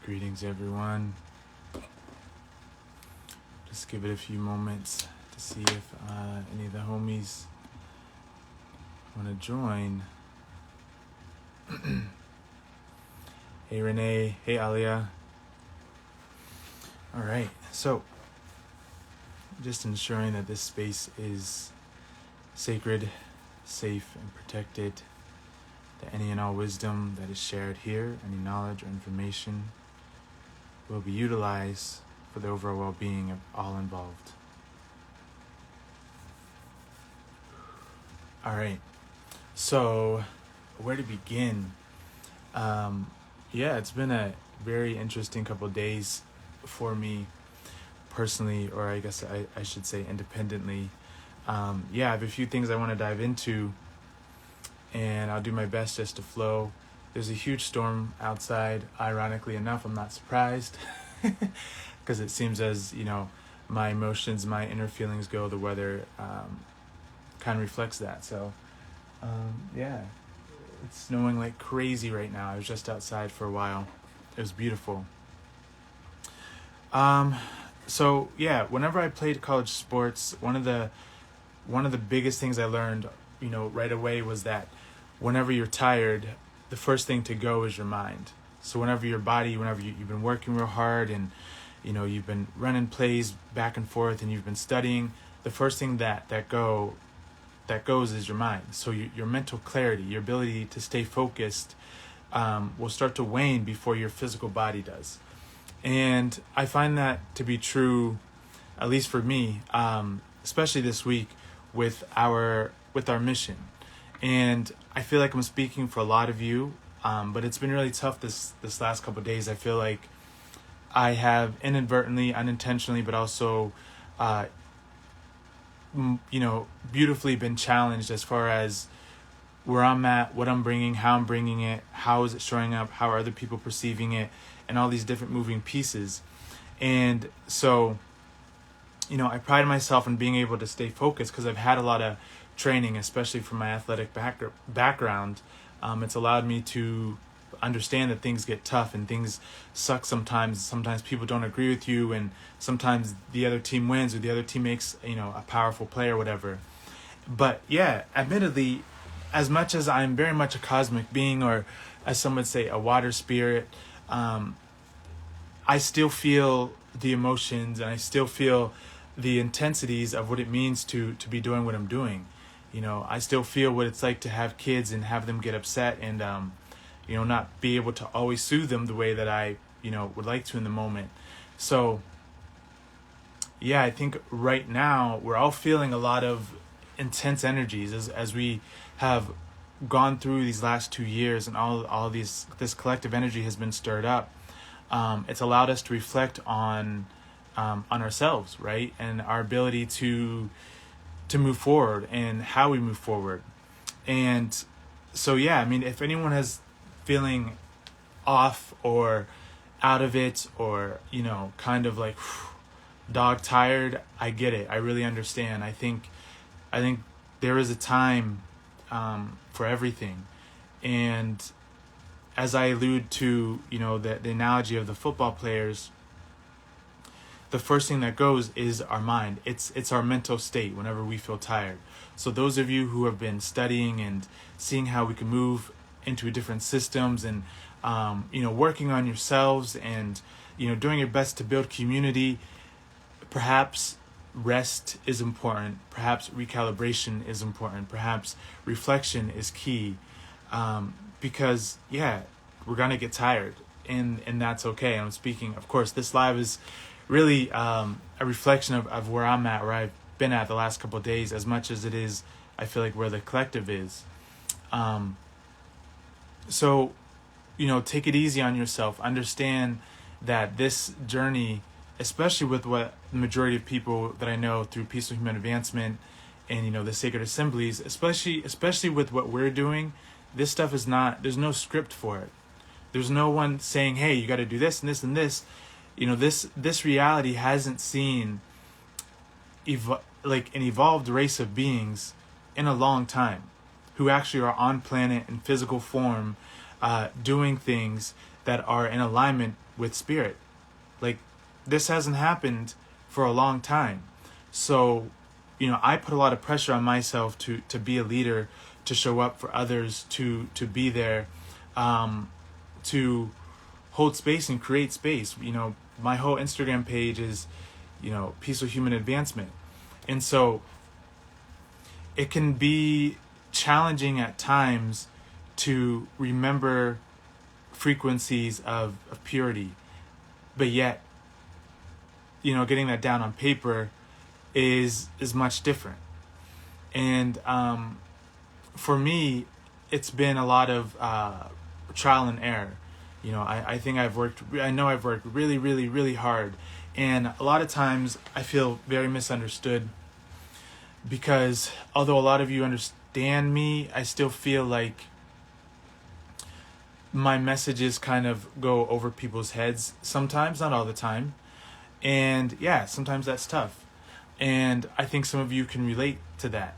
Greetings, everyone. Just give it a few moments to see if any of the homies want to join. Hey, Renee. Hey, Alia. All right. So, just ensuring that this space is sacred, safe, and protected. That any and all wisdom that is shared here, any knowledge or information, will be utilized for the overall well-being of all involved. All right. So, where to begin? It's been a very interesting couple of days for me personally, or I guess I should say independently. I have a few things I want to dive into, and I'll do my best just to flow. There's a huge storm outside. Ironically enough, I'm not surprised because it seems as, my emotions, my inner feelings go, the weather kind of reflects that. So, it's snowing like crazy right now. I was just outside for a while. It was beautiful. Whenever I played college sports, one of the biggest things I learned, right away was that whenever you're tired, the first thing to go is your mind. So whenever you've been working real hard and, you've been running plays back and forth and you've been studying, the first thing that goes is your mind. So your mental clarity, your ability to stay focused, will start to wane before your physical body does. And I find that to be true, at least for me, especially this week with our mission. And I feel like I'm speaking for a lot of you, but it's been really tough this last couple of days. I feel like I have inadvertently, unintentionally, but also, beautifully been challenged as far as where I'm at, what I'm bringing, how I'm bringing it, how is it showing up, how are other people perceiving it, and all these different moving pieces. And so, I pride myself in being able to stay focused because I've had a lot of training, especially from my athletic background. It's allowed me to understand that things get tough and things suck sometimes. Sometimes people don't agree with you, and sometimes the other team wins or the other team makes, a powerful play or whatever. But admittedly, as much as I'm very much a cosmic being, or as some would say, a water spirit, I still feel the emotions and I still feel the intensities of what it means to be doing what I'm doing. I still feel what it's like to have kids and have them get upset and, not be able to always soothe them the way that I, would like to in the moment. So, I think right now we're all feeling a lot of intense energies as we have gone through these last 2 years, and all this collective energy has been stirred up. It's allowed us to reflect on ourselves, right, and our ability to move forward and how we move forward. And so if anyone has feeling off or out of it, or kind of like dog tired, I get it. I really understand. I think there is a time for everything. And as I allude to, the analogy of the football players, the first thing that goes is our mind. It's our mental state whenever we feel tired. So those of you who have been studying and seeing how we can move into different systems and, working on yourselves and, doing your best to build community, perhaps rest is important. Perhaps recalibration is important. Perhaps reflection is key. Because we're going to get tired and that's okay. I'm speaking, of course, this live is really a reflection of where I'm at, where I've been at the last couple of days, as much as it is, I feel like, where the collective is. So, take it easy on yourself. Understand that this journey, especially with what the majority of people that I know through Peaceful Human Advancement and, the sacred assemblies, especially with what we're doing, this stuff is not, there's no script for it. There's no one saying, hey, you got to do this and this and this. This reality hasn't seen an evolved race of beings in a long time who actually are on planet in physical form, doing things that are in alignment with spirit. Like, this hasn't happened for a long time. So, I put a lot of pressure on myself to be a leader, to show up for others, to be there, to hold space and create space. My whole Instagram page is, peaceful human advancement. And so it can be challenging at times to remember frequencies of purity, but yet, getting that down on paper is much different. And for me, it's been a lot of trial and error. I think I know I've worked really, really, really hard. And a lot of times I feel very misunderstood, because although a lot of you understand me, I still feel like my messages kind of go over people's heads sometimes, not all the time. And yeah, sometimes that's tough. And I think some of you can relate to that.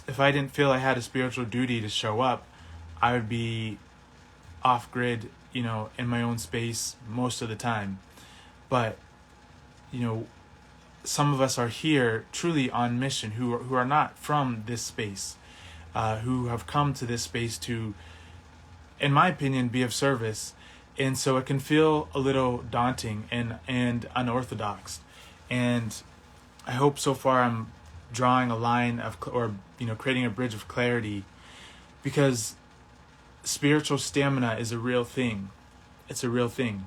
If I didn't feel I had a spiritual duty to show up, I would be off grid, in my own space most of the time. But, some of us are here truly on mission, who are not from this space, who have come to this space to, in my opinion, be of service. And so it can feel a little daunting and unorthodox. And I hope so far I'm drawing a line creating a bridge of clarity, because spiritual stamina is a real thing. It's a real thing.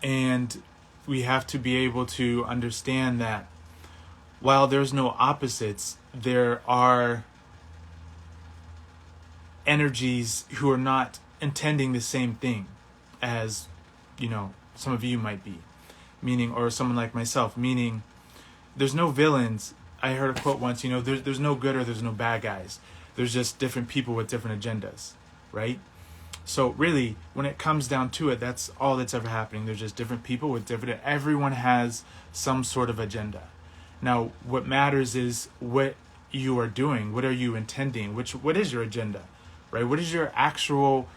And we have to be able to understand that while there's no opposites, there are energies who are not intending the same thing as, some of you might be. Or someone like myself, meaning there's no villains. I heard a quote once, there's no good or there's no bad guys. There's just different people with different agendas, right? So really, when it comes down to it, that's all that's ever happening. There's just different people with everyone has some sort of agenda. Now, what matters is what you are doing. What are you intending? What is your agenda, right? What is your actual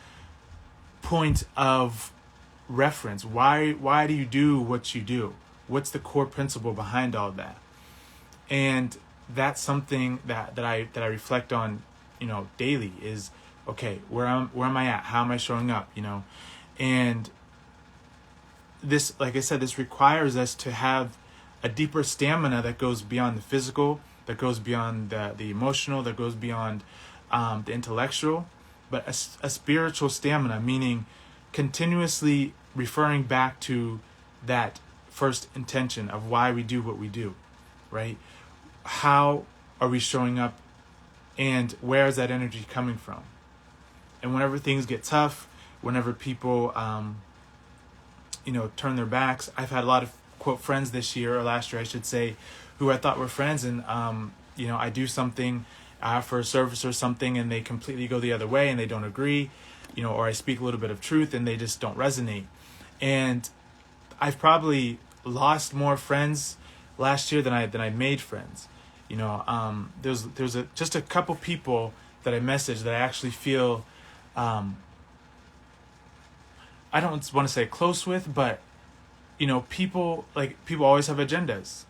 point of reference? Why do you do what you do? What's the core principle behind all that? And that's something that I reflect on, daily, is, okay, where am I at? How am I showing up? And this, like I said, this requires us to have a deeper stamina that goes beyond the physical, that goes beyond the emotional, that goes beyond the intellectual, but a spiritual stamina, meaning continuously referring back to that first intention of why we do what we do, right? How are we showing up, and where is that energy coming from? And whenever things get tough, whenever people, turn their backs, I've had a lot of, quote, friends this year, or last year I should say, who I thought were friends, and, I do something for a service or something, and they completely go the other way, and they don't agree, or I speak a little bit of truth, and they just don't resonate. And I've probably lost more friends last year than I made friends. There's just a couple people that I messaged that I actually feel, I don't want to say close with, but people always have agendas.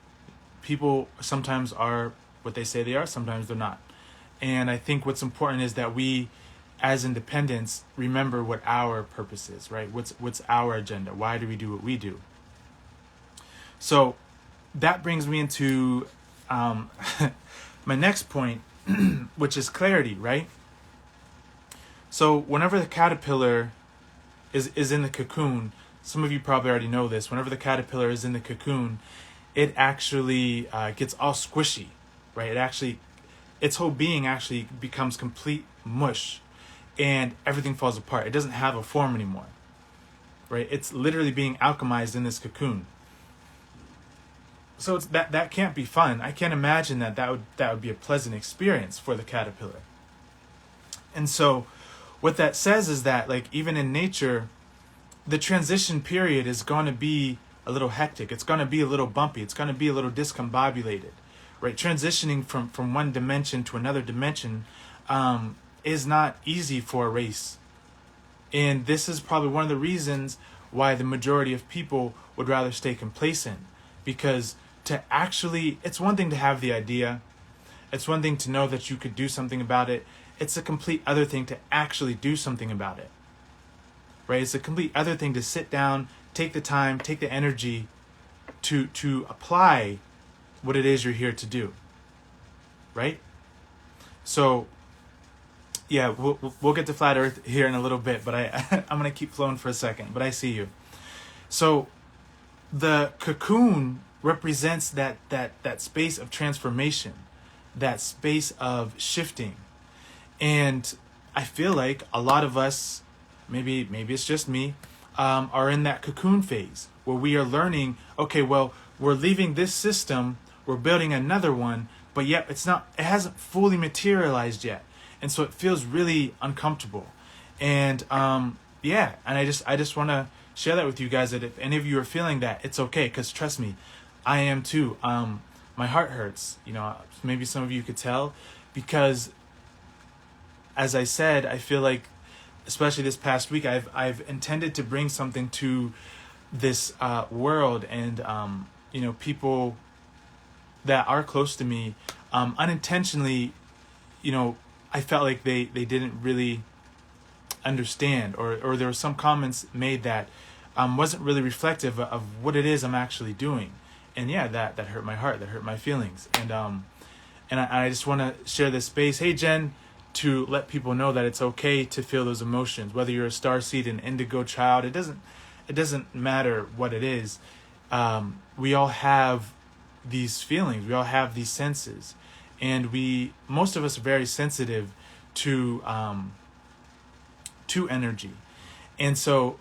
People sometimes are what they say they are, sometimes they're not. And I think what's important is that we, as independents, remember what our purpose is, right? What's our agenda? Why do we do what we do? So that brings me into my next point, which is clarity, right? So whenever the caterpillar is in the cocoon, some of you probably already know this, whenever the caterpillar is in the cocoon, it actually gets all squishy, right? Its whole being actually becomes complete mush, and everything falls apart. It doesn't have a form anymore, right? It's literally being alchemized in this cocoon. So that can't be fun. I can't imagine that would be a pleasant experience for the caterpillar. And so what that says is that, like, even in nature, the transition period is going to be a little hectic. It's going to be a little bumpy. It's going to be a little discombobulated, right? Transitioning from one dimension to another dimension is not easy for a race, And this is probably one of the reasons why the majority of people would rather stay complacent. Because to actually, it's one thing to have the idea, it's one thing to know that you could do something about it. It's a complete other thing to actually do something about it. Right? It's a complete other thing to sit down, take the time, take the energy to apply what it is you're here to do. Right? So, yeah, we'll get to flat Earth here in a little bit, but I'm gonna keep flowing for a second. But I see you. So, the cocoon represents that space of transformation, that space of shifting, and I feel like a lot of us, maybe it's just me, are in that cocoon phase where we are learning. Okay, well, we're leaving this system, we're building another one, but yet it hasn't fully materialized yet. And so it feels really uncomfortable. And and I just want to share that with you guys, that if any of you are feeling that, it's okay, because trust me, I am too. My heart hurts, maybe some of you could tell, because as I said, I feel like, especially this past week, I've intended to bring something to this world, and people that are close to me, unintentionally, I felt like they didn't really understand, or there were some comments made that wasn't really reflective of what it is I'm actually doing. And yeah, that hurt my heart, that hurt my feelings. And I just want to share this space, hey Jen, to let people know that it's okay to feel those emotions, whether you're a starseed, an indigo child, it doesn't matter what it is. We all have these feelings, we all have these senses. And most of us are very sensitive to energy. And so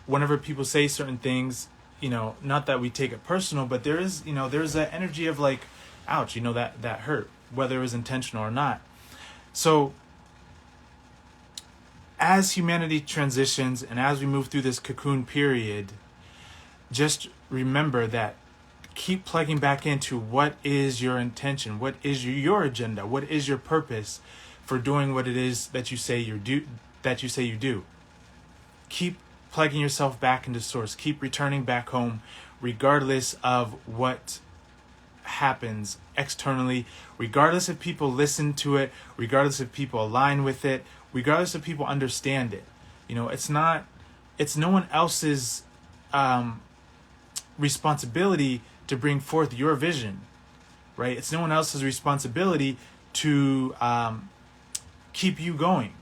whenever people say certain things, not that we take it personal, but there's an energy of like, ouch, that hurt, whether it was intentional or not. So as humanity transitions and as we move through this cocoon period, just remember that keep plugging back into what is your intention, what is your agenda, what is your purpose for doing what it is that you say you do. Keep plugging yourself back into source. Keep returning back home, regardless of what happens externally, regardless if people listen to it, regardless if people align with it, regardless if people understand it. It's no one else's responsibility to bring forth your vision, right? It's no one else's responsibility to keep you going,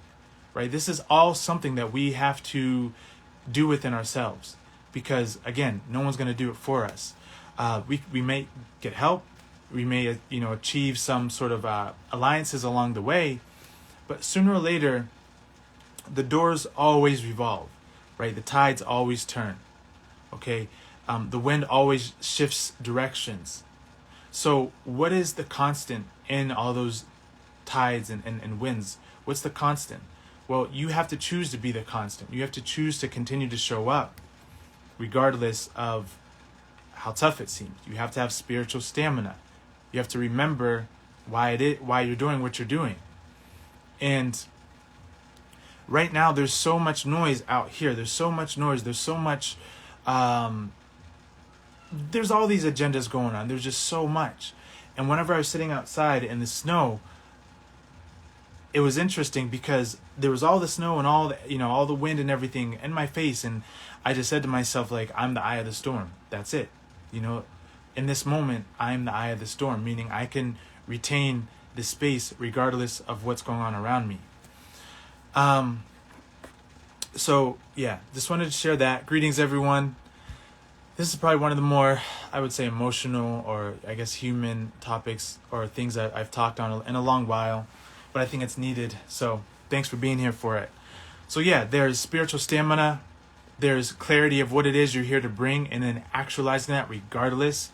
right? This is all something that we have to do within ourselves, because again, no one's going to do it for us. We may get help, we may achieve some sort of alliances along the way, but sooner or later, the doors always revolve, right? The tides always turn, okay? The wind always shifts directions. So what is the constant in all those tides and winds? What's the constant? Well, you have to choose to be the constant. You have to choose to continue to show up regardless of how tough it seems. You have to have spiritual stamina. You have to remember why you're doing what you're doing. And right now there's so much noise out here. There's so much noise. There's so much there's all these agendas going on. There's just so much. And whenever I was sitting outside in the snow, it was interesting because there was all the snow and all the wind and everything in my face, and I just said to myself, like, I'm the eye of the storm. That's it. In this moment, I'm the eye of the storm, meaning I can retain the space regardless of what's going on around me. So yeah, just wanted to share that. Greetings, everyone. This is probably one of the more, I would say, emotional or I guess human topics or things that I've talked on in a long while, but I think it's needed. So thanks for being here for it. So yeah, there's spiritual stamina, there's clarity of what it is you're here to bring, and then actualizing that regardless.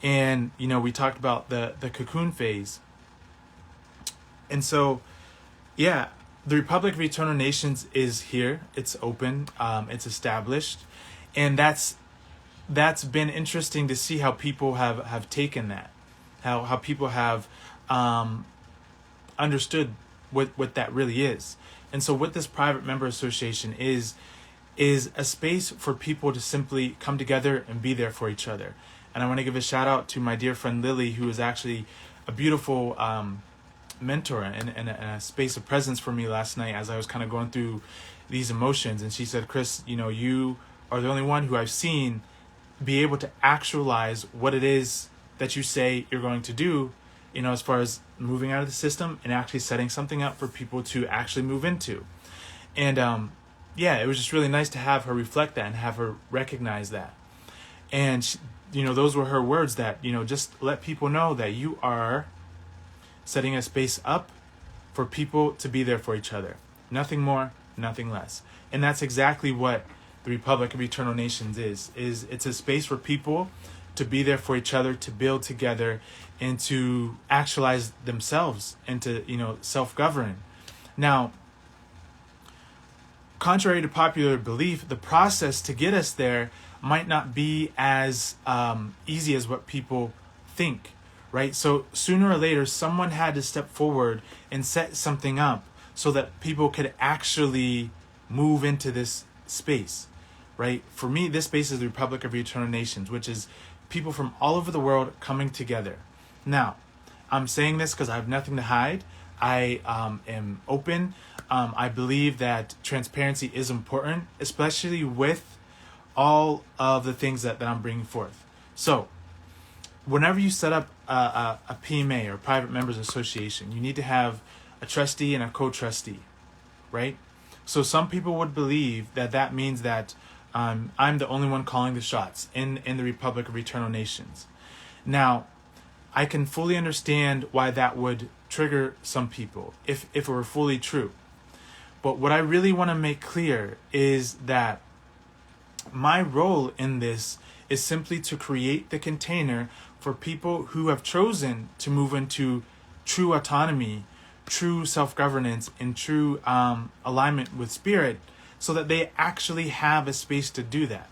And we talked about the cocoon phase. And so yeah, the Republic of Eternal Nations is here. It's open, it's established, and that's been interesting to see how people have taken that, how people have understood what that really is. And so what this private member association is a space for people to simply come together and be there for each other. And I want to give a shout out to my dear friend Lily, who is actually a beautiful mentor and a space of presence for me last night as I was kind of going through these emotions. And she said, Krys, you are the only one who I've seen be able to actualize what it is that you say you're going to do, as far as moving out of the system and actually setting something up for people to actually move into. And it was just really nice to have her reflect that and have her recognize that. And she, those were her words, that just let people know that you are setting a space up for people to be there for each other. Nothing more, nothing less. And that's exactly what the Republic of Eternal Nations is it's a space for people to be there for each other, to build together, and to actualize themselves, and to self-govern. Now, contrary to popular belief, the process to get us there might not be as easy as what people think, right? So sooner or later, someone had to step forward and set something up so that people could actually move into this space, right? For me, this space is the Republic of Eternal Nations, which is people from all over the world coming together. Now, I'm saying this because I have nothing to hide. I am open. I believe that transparency is important, especially with all of the things that I'm bringing forth. So, whenever you set up a PMA, or Private Members Association, you need to have a trustee and a co-trustee, right? So some people would believe that means that I'm the only one calling the shots in the Republic of Eternal Nations. Now, I can fully understand why that would trigger some people if it were fully true. But what I really want to make clear is that my role in this is simply to create the container for people who have chosen to move into true autonomy, true self-governance, and true alignment with spirit, so that they actually have a space to do that.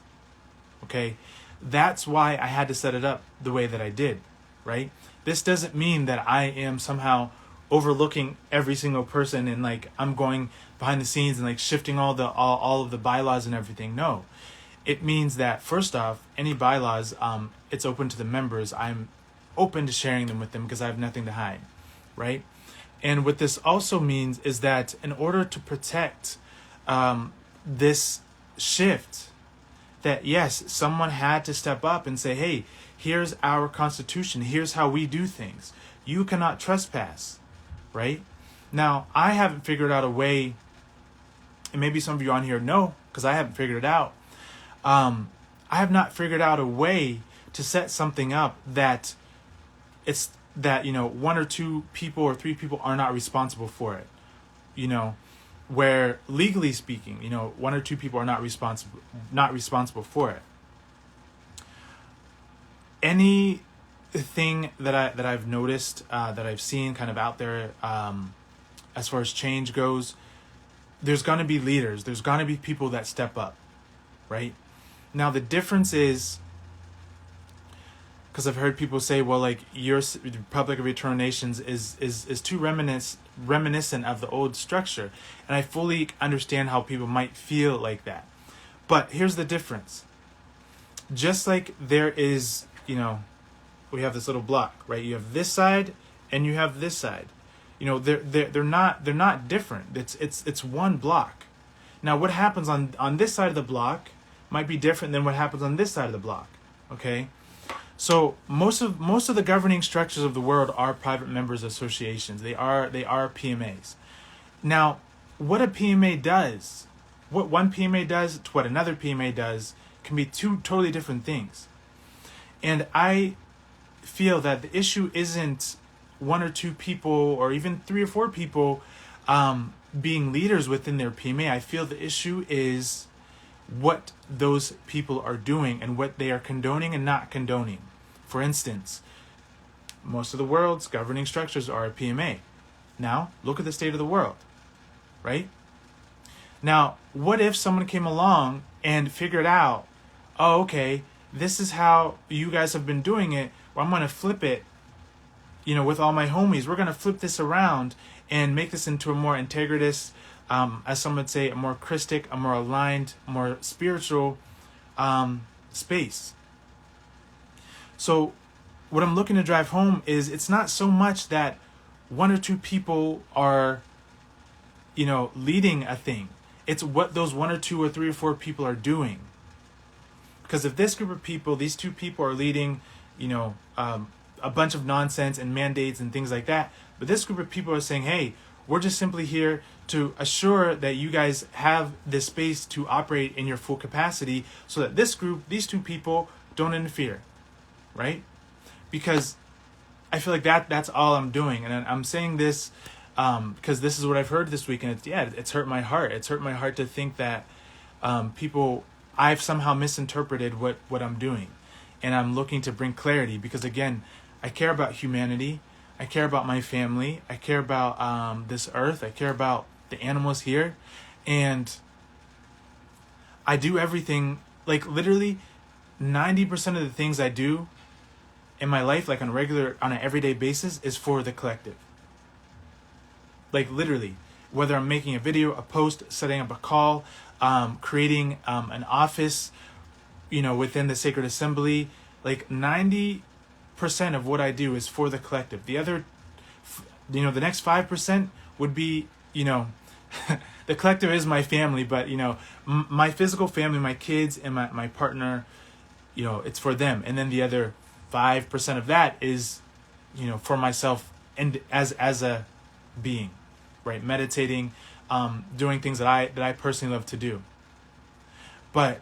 Okay? That's why I had to set it up the way that I did, right? This doesn't mean that I am somehow overlooking every single person and I'm going behind the scenes and shifting all of the bylaws and everything. No. It means that, first off, any bylaws, it's open to the members. I'm open to sharing them with them because I have nothing to hide, right? And what this also means is that in order to protect this shift, that yes, someone had to step up and say, hey, here's our Constitution. Here's how we do things. You cannot trespass, right? Now, I haven't figured out a way, and maybe some of you on here know, because I haven't figured it out. I have not figured out a way to set something up that one or two people or three people are not responsible for it. Where legally speaking, one or two people are not responsible for it. Anything that I've noticed, that I've seen kind of out there, as far as change goes, there's going to be leaders. There's going to be people that step up, right? Now the difference is, because I've heard people say, well, your Republic of Eternal Nations is too reminiscent of the old structure. And I fully understand how people might feel like that. But here's the difference. Just like there is, we have this little block, right? You have this side and you have this side. They're not different. It's one block. Now what happens on this side of the block might be different than what happens on this side of the block. Okay? So most of the governing structures of the world are private members associations. They are PMAs. Now, what a PMA does, what one PMA does to what another PMA does, can be two totally different things. And I feel that the issue isn't one or two people or even three or four people being leaders within their PMA. I feel the issue is what those people are doing and what they are condoning and not condoning. For instance, most of the world's governing structures are a PMA. Now, look at the state of the world, right? Now, what if someone came along and figured out, oh, okay, this is how you guys have been doing it, well, I'm going to flip it, with all my homies. We're going to flip this around and make this into a more integritist, as some would say, a more Christic, a more aligned, more spiritual space. So what I'm looking to drive home is it's not so much that one or two people are, leading a thing. It's what those one or two or three or four people are doing. Because if this group of people, these two people are leading, a bunch of nonsense and mandates and things like that, but this group of people are saying, hey, we're just simply here to assure that you guys have this space to operate in your full capacity so that this group, these two people, don't interfere, right? Because I feel like that's all I'm doing. And I'm saying this because this is what I've heard this week, and it's hurt my heart. It's hurt my heart to think that I've somehow misinterpreted what I'm doing. And I'm looking to bring clarity because, again, I care about humanity. I care about my family. I care about this earth. I care about the animals here. And I do everything, like literally 90% of the things I do in my life, like on an everyday basis, is for the collective. Like literally, whether I'm making a video, a post, setting up a call, creating an office, within the Sacred Assembly, like 90% of what I do is for the collective. The other, the next 5% would be, the collective is my family, but, my physical family, my kids and my partner, it's for them. And then the other 5% of that is, for myself and as a being, right? Meditating, doing things that I personally love to do. But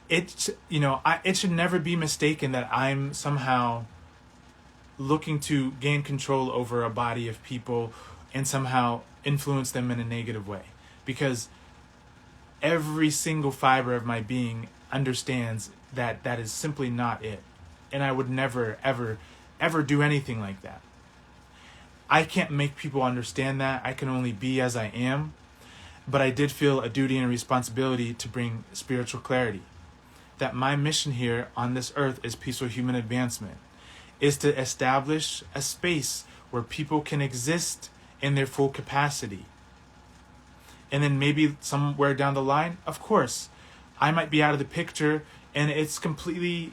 it should never be mistaken that I'm somehow looking to gain control over a body of people and somehow influence them in a negative way. Because every single fiber of my being understands that that is simply not it. And I would never, ever, ever do anything like that. I can't make people understand that. I can only be as I am. But I did feel a duty and a responsibility to bring spiritual clarity. That my mission here on this earth is peaceful human advancement, is to establish a space where people can exist in their full capacity. And then maybe somewhere down the line, of course, I might be out of the picture and it's completely,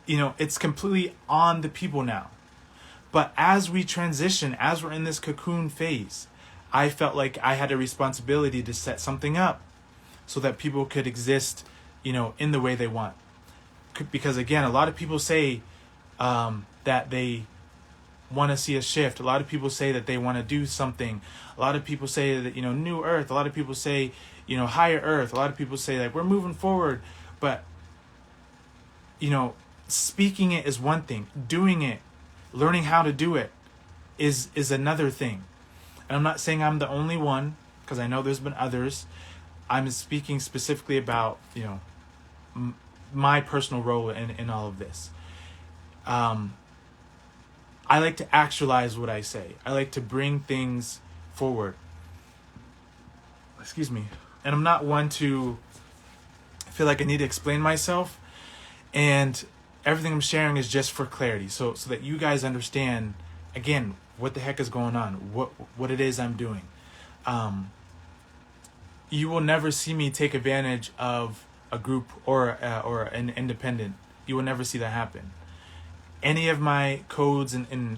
it's completely on the people now. But as we transition, as we're in this cocoon phase, I felt like I had a responsibility to set something up so that people could exist, in the way they want. Because again, a lot of people say that they want to see a shift. A lot of people say that they want to do something. A lot of people say that, new earth. A lot of people say, higher earth. A lot of people say that we're moving forward. But, speaking it is one thing. Doing it, learning how to do it is another thing. And I'm not saying I'm the only one, because I know there's been others. I'm speaking specifically about, my personal role in all of this. I like to actualize what I say. I like to bring things forward. Excuse me. And I'm not one to feel like I need to explain myself. And everything I'm sharing is just for clarity. So that you guys understand, again, what the heck is going on, what it is I'm doing. You will never see me take advantage of a group or an independent. You will never see that happen. Any of my codes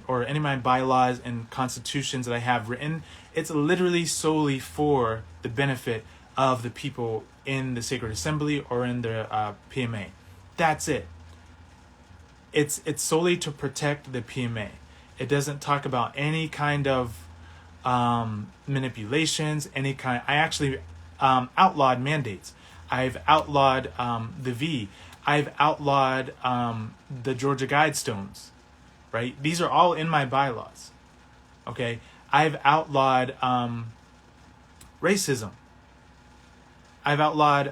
or any of my bylaws and constitutions that I have written, it's literally solely for the benefit of the people in the Sacred Assembly or in the PMA. That's it. It's solely to protect the PMA. It doesn't talk about any kind of manipulations, I actually outlawed mandates. I've outlawed the V. I've outlawed the Georgia Guidestones, right? These are all in my bylaws, okay? I've outlawed racism. I've outlawed,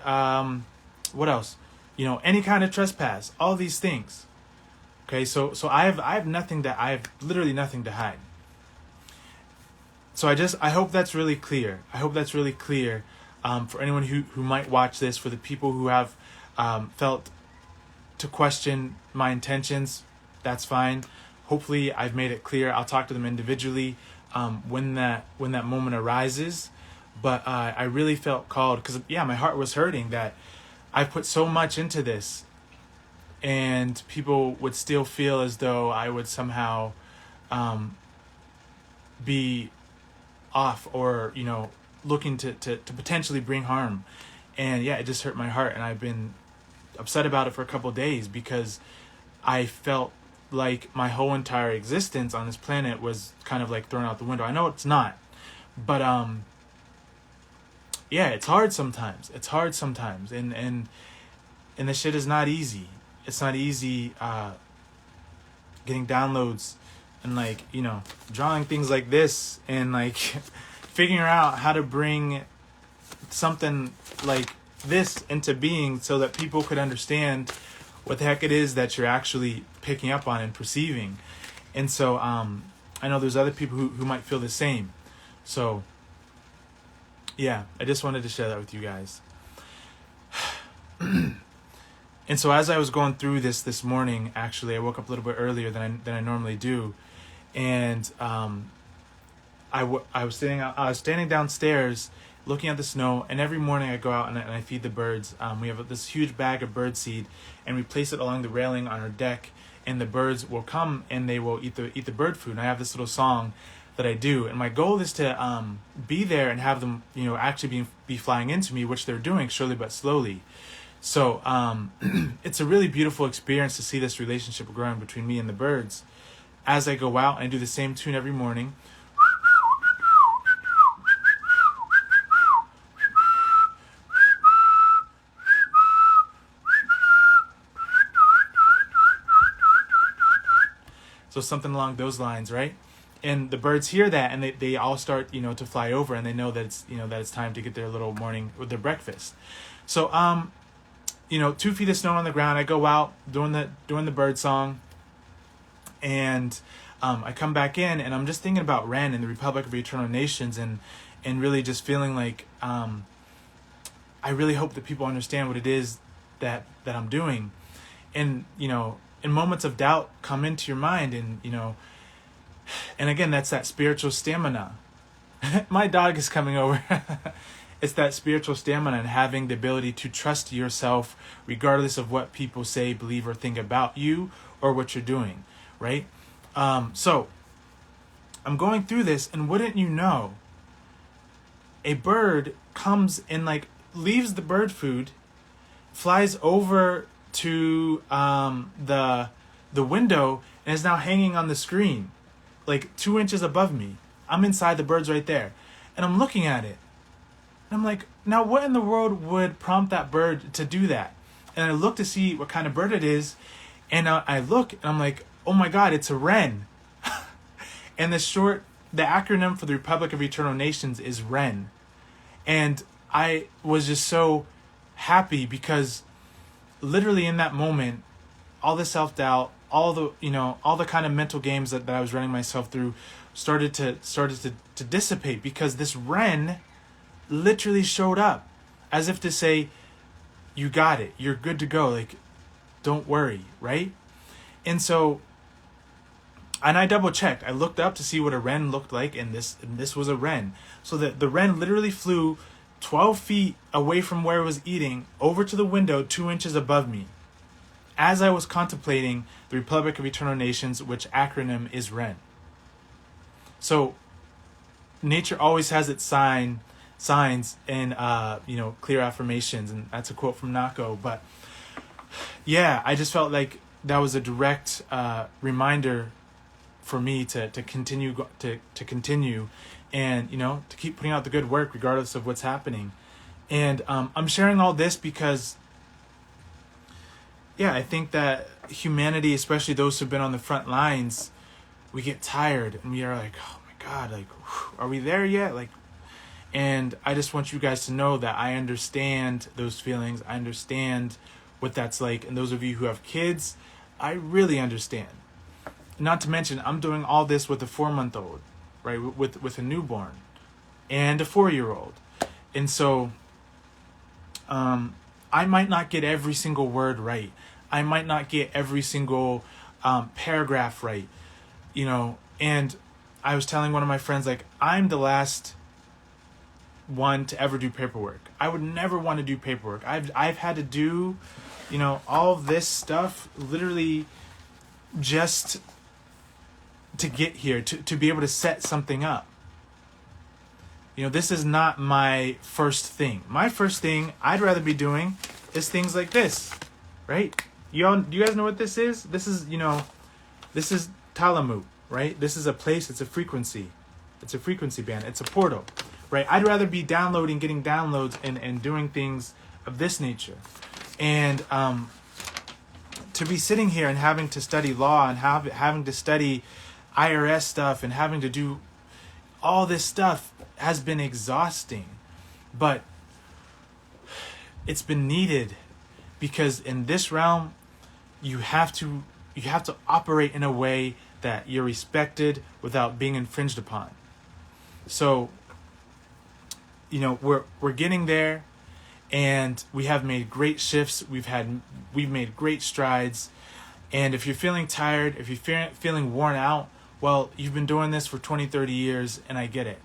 what else? Any kind of trespass, all these things. Okay, so I have literally nothing to hide. So I hope that's really clear. I hope that's really clear for anyone who might watch this, for the people who have felt to question my intentions. That's fine. Hopefully I've made it clear. I'll talk to them individually. when that moment arises. But I really felt called because, yeah, my heart was hurting that I put so much into this, and people would still feel as though I would somehow be off, or looking to potentially bring harm. And yeah, it just hurt my heart, and I've been upset about it for a couple of days because I felt like my whole entire existence on this planet was kind of like thrown out the window. I know it's not, but yeah, it's hard sometimes. And the shit is not easy. It's not easy getting downloads and drawing things like this, and figuring out how to bring something like this into being so that people could understand what the heck it is that you're actually picking up on and perceiving. And so I know there's other people who might feel the same. So yeah, I just wanted to share that with you guys. And so as I was going through this morning, actually, I woke up a little bit earlier than I normally do, and I was standing downstairs looking at the snow, and every morning I go out and I feed the birds. We have this huge bag of bird seed, and we place it along the railing on our deck, and the birds will come and they will eat the bird food. And I have this little song that I do, and my goal is to be there and have them actually be flying into me, which they're doing slowly but slowly. So it's a really beautiful experience to see this relationship growing between me and the birds. As I go out, I do the same tune every morning. So something along those lines, right? And the birds hear that, and they all start to fly over, and they know that it's time to get their little morning with their breakfast. So 2 feet of snow on the ground. I go out doing the bird song, and I come back in, and I'm just thinking about Ren and the Republic of Eternal Nations, and really just feeling like I really hope that people understand what it is that I'm doing. And in moments of doubt come into your mind, and again, that's that spiritual stamina. My dog is coming over. It's that spiritual stamina and having the ability to trust yourself regardless of what people say, believe, or think about you or what you're doing, right? So I'm going through this, and wouldn't you know, a bird comes and leaves the bird food, flies over to the window, and is now hanging on the screen 2 inches above me. I'm inside, the bird's right there, and I'm looking at it. And I'm like, now what in the world would prompt that bird to do that? And I look to see what kind of bird it is, and I look, and I'm like, oh my God, it's a wren. And the acronym for the Republic of Eternal Nations is wren. And I was just so happy because literally in that moment, all the self-doubt, all the kind of mental games that I was running myself through started to dissipate, because this wren literally showed up as if to say, you got it, you're good to go, don't worry, right? And so, and I double checked, I looked up to see what a wren looked like, and this was a wren. So the wren literally flew 12 feet away from where it was eating over to the window 2 inches above me as I was contemplating the Republic of Eternal Nations, which acronym is wren. So nature always has its signs and clear affirmations, and that's a quote from Nako. But yeah, I just felt like that was a direct reminder for me to continue and to keep putting out the good work regardless of what's happening. And I'm sharing all this because I think that humanity, especially those who've been on the front lines, we get tired and we are like, oh my God, are we there yet? And I just want you guys to know that I understand those feelings. I understand what that's like. And those of you who have kids, I really understand. Not to mention, I'm doing all this with a 4-month-old, right? With a newborn and a 4-year-old. And so I might not get every single word right. I might not get every single paragraph right, and I was telling one of my friends, like, I'm the last one to ever do paperwork. I would never want to do paperwork. I've had to do, all of this stuff literally just to get here, to be able to set something up. This is not my first thing. My first thing I'd rather be doing is things like this, right? Do you guys know what this is? This is Talamu, right? This is a place, it's a frequency. It's a frequency band. It's a portal, right? I'd rather be downloading, getting downloads and doing things of this nature. And to be sitting here and having to study law and having to study IRS stuff and having to do all this stuff has been exhausting, but it's been needed, because in this realm you have to operate in a way that you're respected without being infringed upon. So we're getting there, and we have made great shifts. We've made great strides. And if you're feeling tired, if you're feeling worn out, well, you've been doing this for 20, 30 years, and I get it.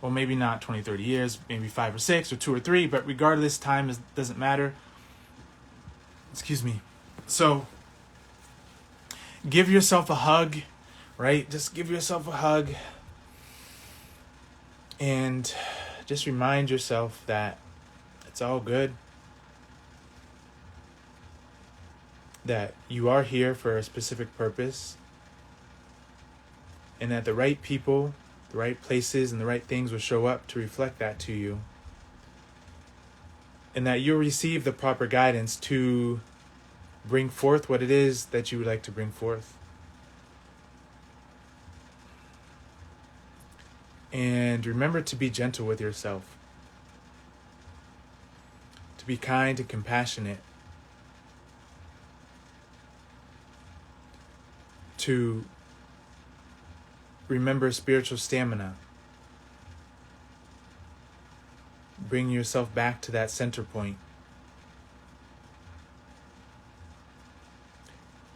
Well, maybe not 20, 30 years, maybe 5 or 6 or 2 or 3, but regardless, time doesn't matter. Excuse me. So, give yourself a hug, right? Just give yourself a hug. And just remind yourself that it's all good. That you are here for a specific purpose. And that the right people, the right places, and the right things will show up to reflect that to you. And that you'll receive the proper guidance to bring forth what it is that you would like to bring forth. And remember to be gentle with yourself. To be kind and compassionate. To remember spiritual stamina. Bring yourself back to that center point.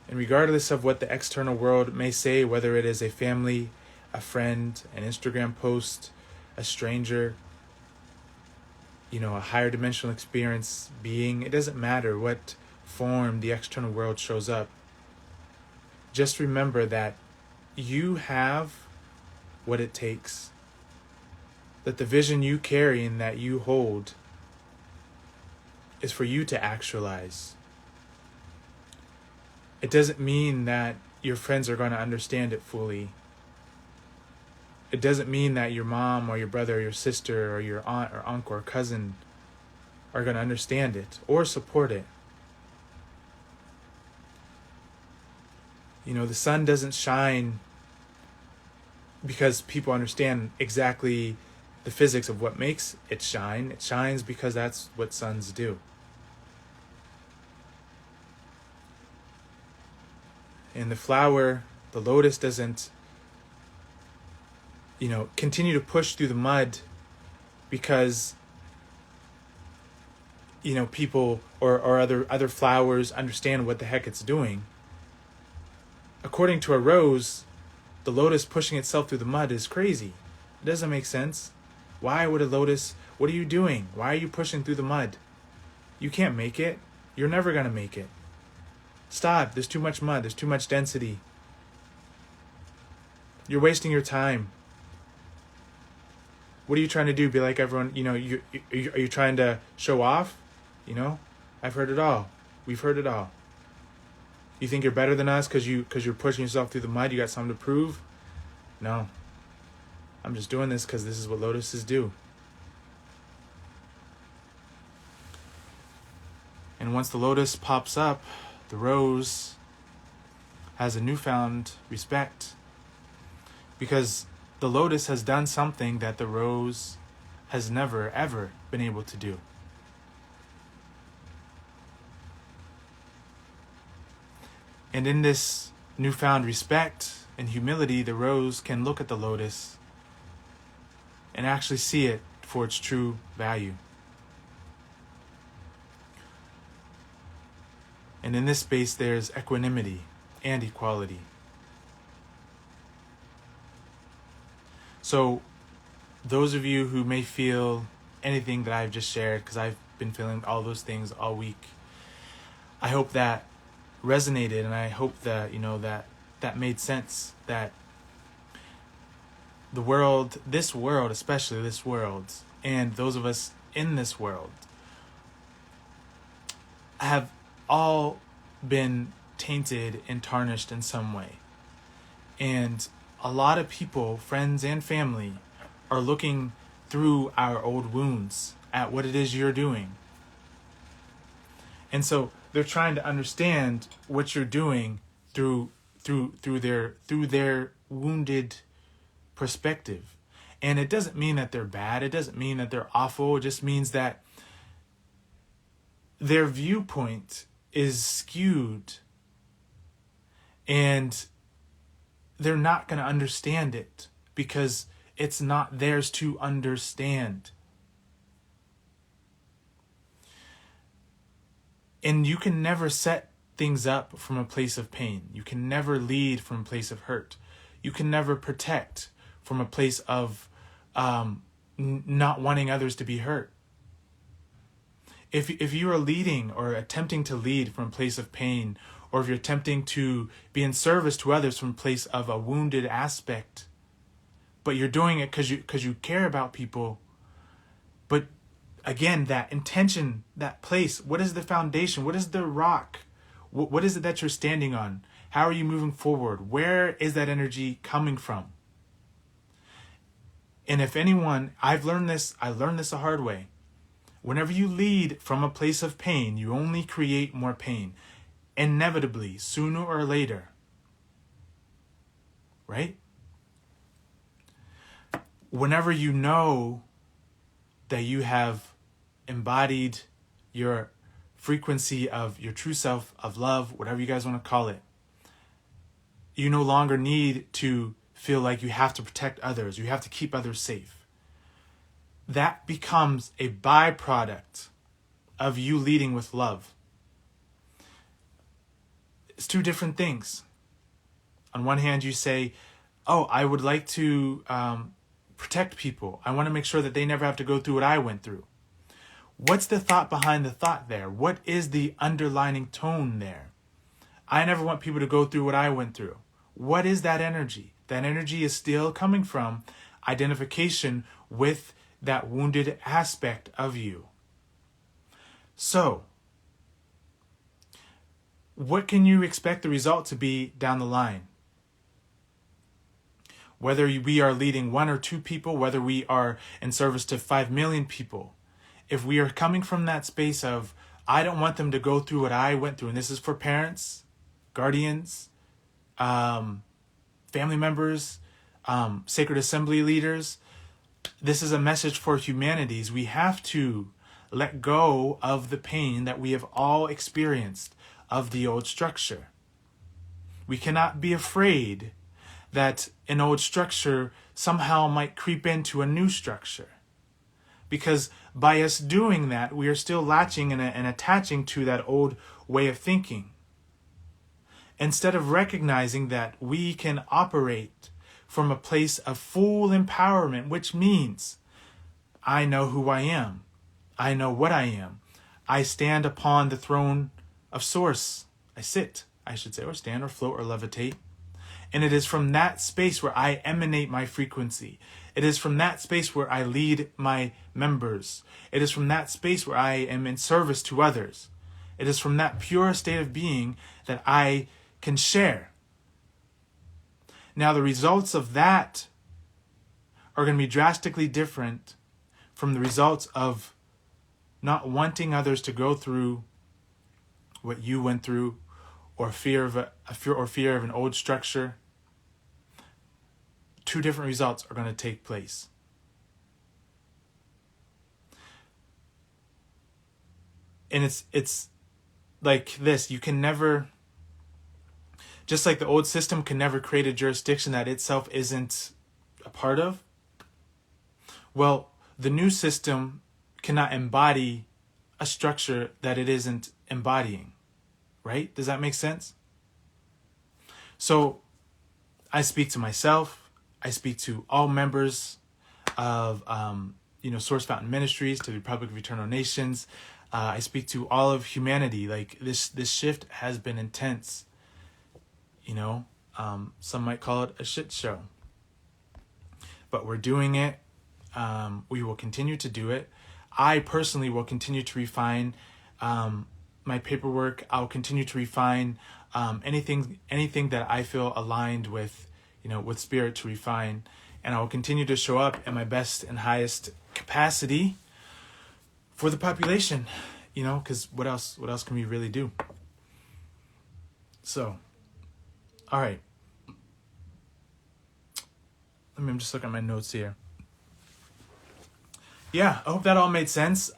And regardless of what the external world may say, whether it is a family, a friend, an Instagram post, a stranger, a higher dimensional experience being, it doesn't matter what form the external world shows up. Just remember that you have what it takes. That the vision you carry and that you hold is for you to actualize. It doesn't mean that your friends are going to understand it fully. It doesn't mean that your mom or your brother or your sister or your aunt or uncle or cousin are going to understand it or support it. The sun doesn't shine because people understand exactly the physics of what makes it shine. It shines because that's what suns do. And the flower, the lotus, doesn't, continue to push through the mud because, people or other flowers understand what the heck it's doing. According to a rose, the lotus pushing itself through the mud is crazy. It doesn't make sense. Why would a lotus, what are you doing? Why are you pushing through the mud? You can't make it. You're never going to make it. Stop. There's too much mud. There's too much density. You're wasting your time. What are you trying to do? Be like everyone, are you trying to show off? I've heard it all. We've heard it all. You think you're better than us because you're pushing yourself through the mud? You got something to prove? No. I'm just doing this because this is what lotuses do. And once the lotus pops up, the rose has a newfound respect because the lotus has done something that the rose has never, ever been able to do. And in this newfound respect and humility, the rose can look at the lotus and actually see it for its true value. And in this space, there's equanimity and equality. So those of you who may feel anything that I've just shared, because I've been feeling all those things all week, I hope that resonated, and I hope that, that made sense, that the world, this world, especially this world, and those of us in this world have all been tainted and tarnished in some way. And a lot of people, friends and family, are looking through our old wounds at what it is you're doing. And so they're trying to understand what you're doing through their wounded perspective. And it doesn't mean that they're bad. It doesn't mean that they're awful. It just means that their viewpoint is skewed, and they're not going to understand it because it's not theirs to understand. And you can never set things up from a place of pain. You can never lead from a place of hurt. You can never protect from a place of not wanting others to be hurt. If you are leading or attempting to lead from a place of pain, or if you're attempting to be in service to others from a place of a wounded aspect, but you're doing it because you care about people, but again, that intention, that place, what is the foundation? What is the rock? What is it that you're standing on? How are you moving forward? Where is that energy coming from? And if anyone, I learned this the hard way. Whenever you lead from a place of pain, you only create more pain. Inevitably, sooner or later. Right? Whenever you know that you have embodied your frequency of your true self, of love, whatever you guys want to call it, you no longer need to feel like you have to protect others, you have to keep others safe. That becomes a byproduct of you leading with love. It's two different things. On one hand, you say, oh, I would like to protect people. I want to make sure that they never have to go through what I went through. What's the thought behind the thought there? What is the underlining tone there? I never want people to go through what I went through. What is that energy? That energy is still coming from identification with that wounded aspect of you. So, what can you expect the result to be down the line? Whether we are leading 1 or 2 people, whether we are in service to 5 million people, if we are coming from that space of, I don't want them to go through what I went through, and this is for parents, guardians, family members, sacred assembly leaders, this is a message for humanities. We have to let go of the pain that we have all experienced of the old structure. We cannot be afraid that an old structure somehow might creep into a new structure. Because by us doing that, we are still latching and attaching to that old way of thinking. Instead of recognizing that we can operate from a place of full empowerment, which means I know who I am. I know what I am. I stand upon the throne of Source. I sit, I should say, or stand or float or levitate. And it is from that space where I emanate my frequency. It is from that space where I lead my members. It is from that space where I am in service to others. It is from that pure state of being that I can share. Now, the results of that are going to be drastically different from the results of not wanting others to go through what you went through, or fear of an old structure. 2 different results are going to take place. And it's like this. You can never, just like the old system can never create a jurisdiction that itself isn't a part of. Well, the new system cannot embody a structure that it isn't embodying. Right? Does that make sense? So I speak to myself. I speak to all members of, Source Fountain Ministries, to the Republic of Eternal Nations. I speak to all of humanity. Like this shift has been intense. Some might call it a shit show, but we're doing it. We will continue to do it. I personally will continue to refine my paperwork. I'll continue to refine anything that I feel aligned with, with spirit to refine. And I will continue to show up at my best and highest capacity for the population, because what else can we really do? So, all right. I'm just looking at my notes here. Yeah, I hope that all made sense.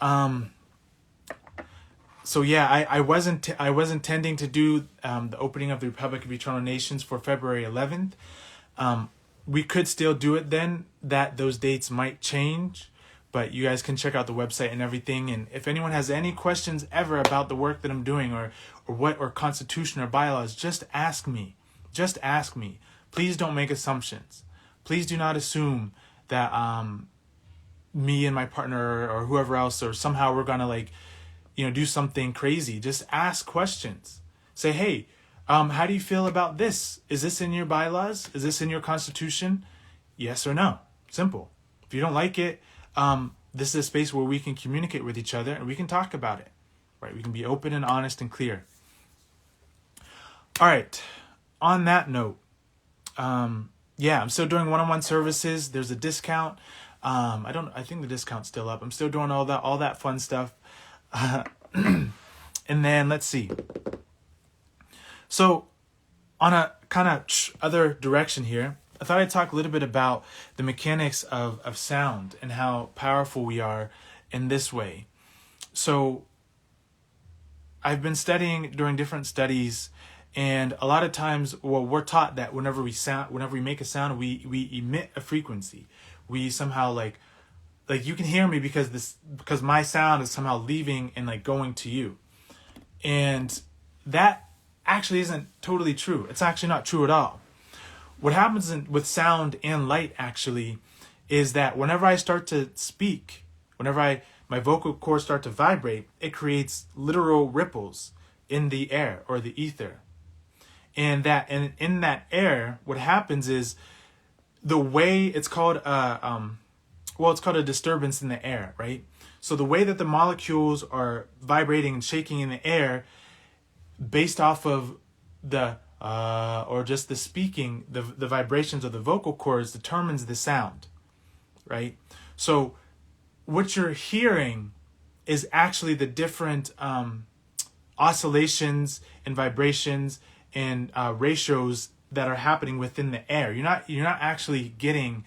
So yeah, I was intending to do the opening of the Republic of Eternal Nations for February 11th. We could still do it then. Those dates might change, but you guys can check out the website and everything. And if anyone has any questions ever about the work that I'm doing or constitution or bylaws, just ask me. Just ask me. Please don't make assumptions. Please do not assume that me and my partner or whoever else or somehow we're gonna do something crazy. Just ask questions. Say, hey, how do you feel about this? Is this in your bylaws? Is this in your constitution? Yes or no. Simple. If you don't like it, this is a space where we can communicate with each other and we can talk about it. Right? We can be open and honest and clear. All right. On that note, I'm still doing one-on-one services. There's a discount. I think the discount's still up. I'm still doing all that fun stuff. And then let's see. So on a kind of other direction here, I thought I'd talk a little bit about the mechanics of sound and how powerful we are in this way. So I've been studying during different studies, and a lot of times, we're taught that whenever we make a sound, we emit a frequency. We somehow like you can hear me because my sound is somehow leaving and going to you. And that actually isn't totally true. It's actually not true at all. What happens with sound and light actually is that whenever I start to speak, whenever my vocal cords start to vibrate, it creates literal ripples in the air or the ether. And in that air, what happens is the way it's called it's called a disturbance in the air, right? So the way that the molecules are vibrating and shaking in the air based off of the or just the speaking, the vibrations of the vocal cords determines the sound, right? So what you're hearing is actually the different oscillations and vibrations and ratios that are happening within the air. You're not actually getting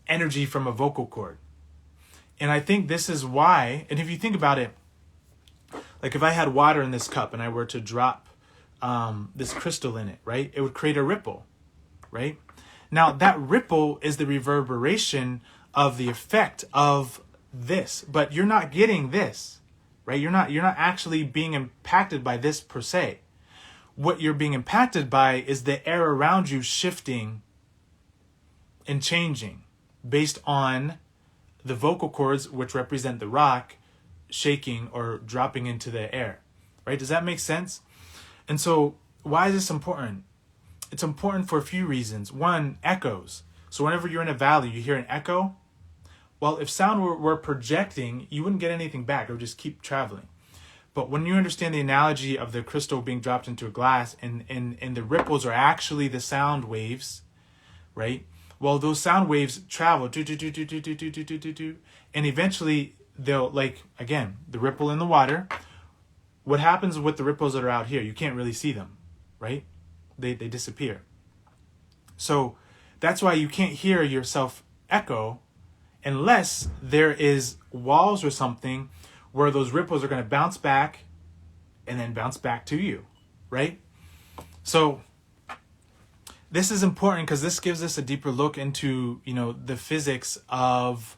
energy from a vocal cord. And I think this is why, and if you think about it, like if I had water in this cup and I were to drop this crystal in it, right? It would create a ripple, right? Now that ripple is the reverberation of the effect of this, but you're not getting this, right? You're not actually being impacted by this per se. What you're being impacted by is the air around you shifting and changing based on the vocal cords, which represent the rock, shaking or dropping into the air, right? Does that make sense? And so why is this important? It's important for a few reasons. One, echoes. So whenever you're in a valley, you hear an echo. Well, if sound were projecting, you wouldn't get anything back. It would just keep traveling. But when you understand the analogy of the crystal being dropped into a glass and the ripples are actually the sound waves, right? Well, those sound waves travel, and eventually they'll, again, the ripple in the water. What happens with the ripples that are out here? You can't really see them, right? They disappear. So that's why you can't hear yourself echo unless there is walls or something where those ripples are going to bounce back and then bounce back to you, right? So this is important because this gives us a deeper look into, the physics of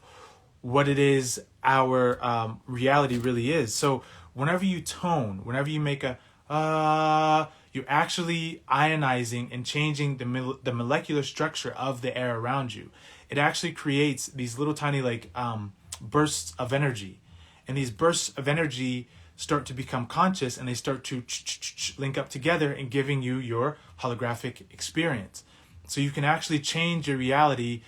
what it is our reality really is. So whenever you tone, whenever you make a you're actually ionizing and changing the molecular structure of the air around you. It actually creates these little tiny like bursts of energy, and these bursts of energy start to become conscious, and they start to link up together and giving you your holographic experience. So you can actually change your reality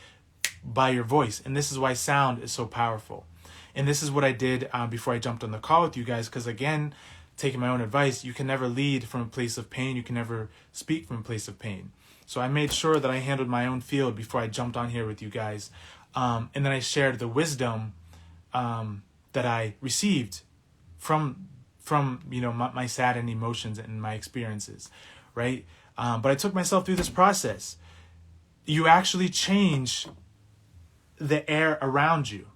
by your voice, and this is why sound is so powerful. And this is what I did before I jumped on the call with you guys, because again, taking my own advice, you can never lead from a place of pain. You can never speak from a place of pain. So I made sure that I handled my own field before I jumped on here with you guys. And then I shared the wisdom that I received from my saddened emotions and my experiences, right? But I took myself through this process. You actually change the air around you.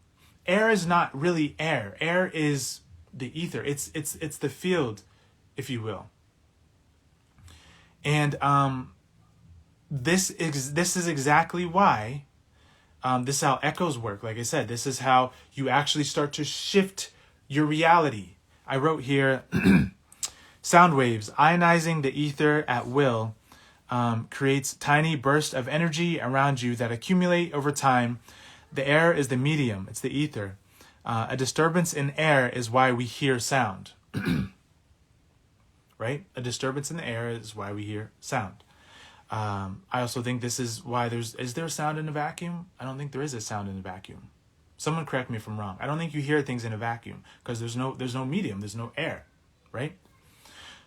Air is not really air. Air is the ether. It's the field, if you will. And this is exactly why this is how echoes work. Like I said, this is how you actually start to shift your reality. I wrote here, sound waves ionizing the ether at will creates tiny bursts of energy around you that accumulate over time. The air is the medium. It's the ether. A disturbance in air is why we hear sound. Right? A disturbance in the air is why we hear sound. I also think this is why is there a sound in a vacuum? I don't think there is a sound in a vacuum. Someone correct me if I'm wrong. I don't think you hear things in a vacuum because there's no medium, there's no air, right?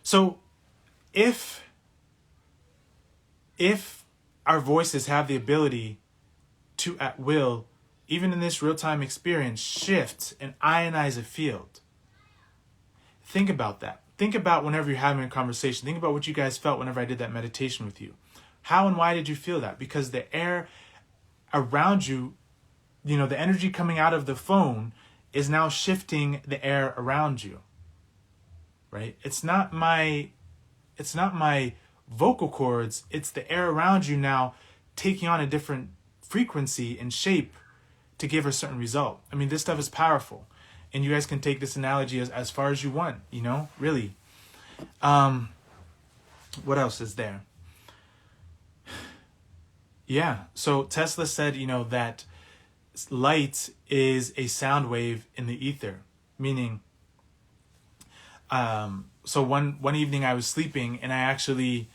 So if our voices have the ability to at will, even in this real-time experience, shift and ionize a field, think about that. Think about whenever you're having a conversation. Think about what you guys felt whenever I did that meditation with you. How and why did you feel that? Because the air around you, the energy coming out of the phone is now shifting the air around you, right? It's not my vocal cords. It's the air around you now taking on a different frequency and shape to give a certain result. I mean, this stuff is powerful. And you guys can take this analogy as far as you want, really. What else is there? Yeah, so Tesla said, that light is a sound wave in the ether, meaning, so one evening I was sleeping and I actually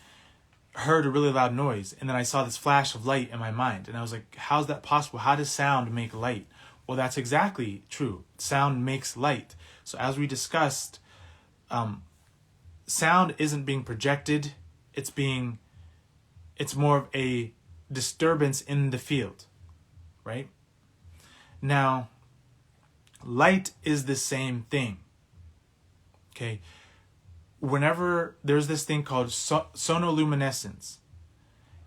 heard a really loud noise, and then I saw this flash of light in my mind, and I was like, how's that possible? How does sound make light? Well, that's exactly true. Sound makes light. So as we discussed, sound isn't being projected. It's more of a disturbance in the field, right? Now, light is the same thing. Okay. Whenever there's this thing called sonoluminescence,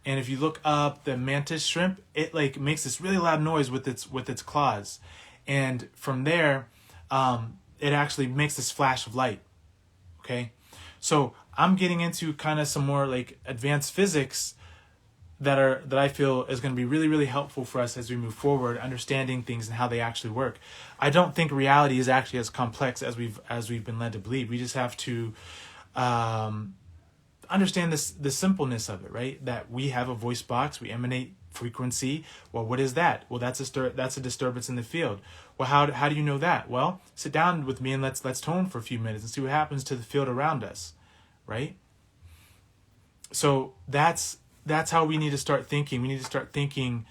and if you look up the mantis shrimp, it makes this really loud noise with its claws, and from there, it actually makes this flash of light. Okay, so I'm getting into kind of some more advanced physics that I feel is going to be really, really helpful for us as we move forward, understanding things and how they actually work. I don't think reality is actually as complex as we've been led to believe. We just have to understand the simpleness of it, right? That we have a voice box, we emanate frequency. Well, what is that? Well, that's a disturbance in the field. Well, how do you know that? Well, sit down with me and let's tone for a few minutes and see what happens to the field around us, right? So that's how we need to start thinking. We need to start thinking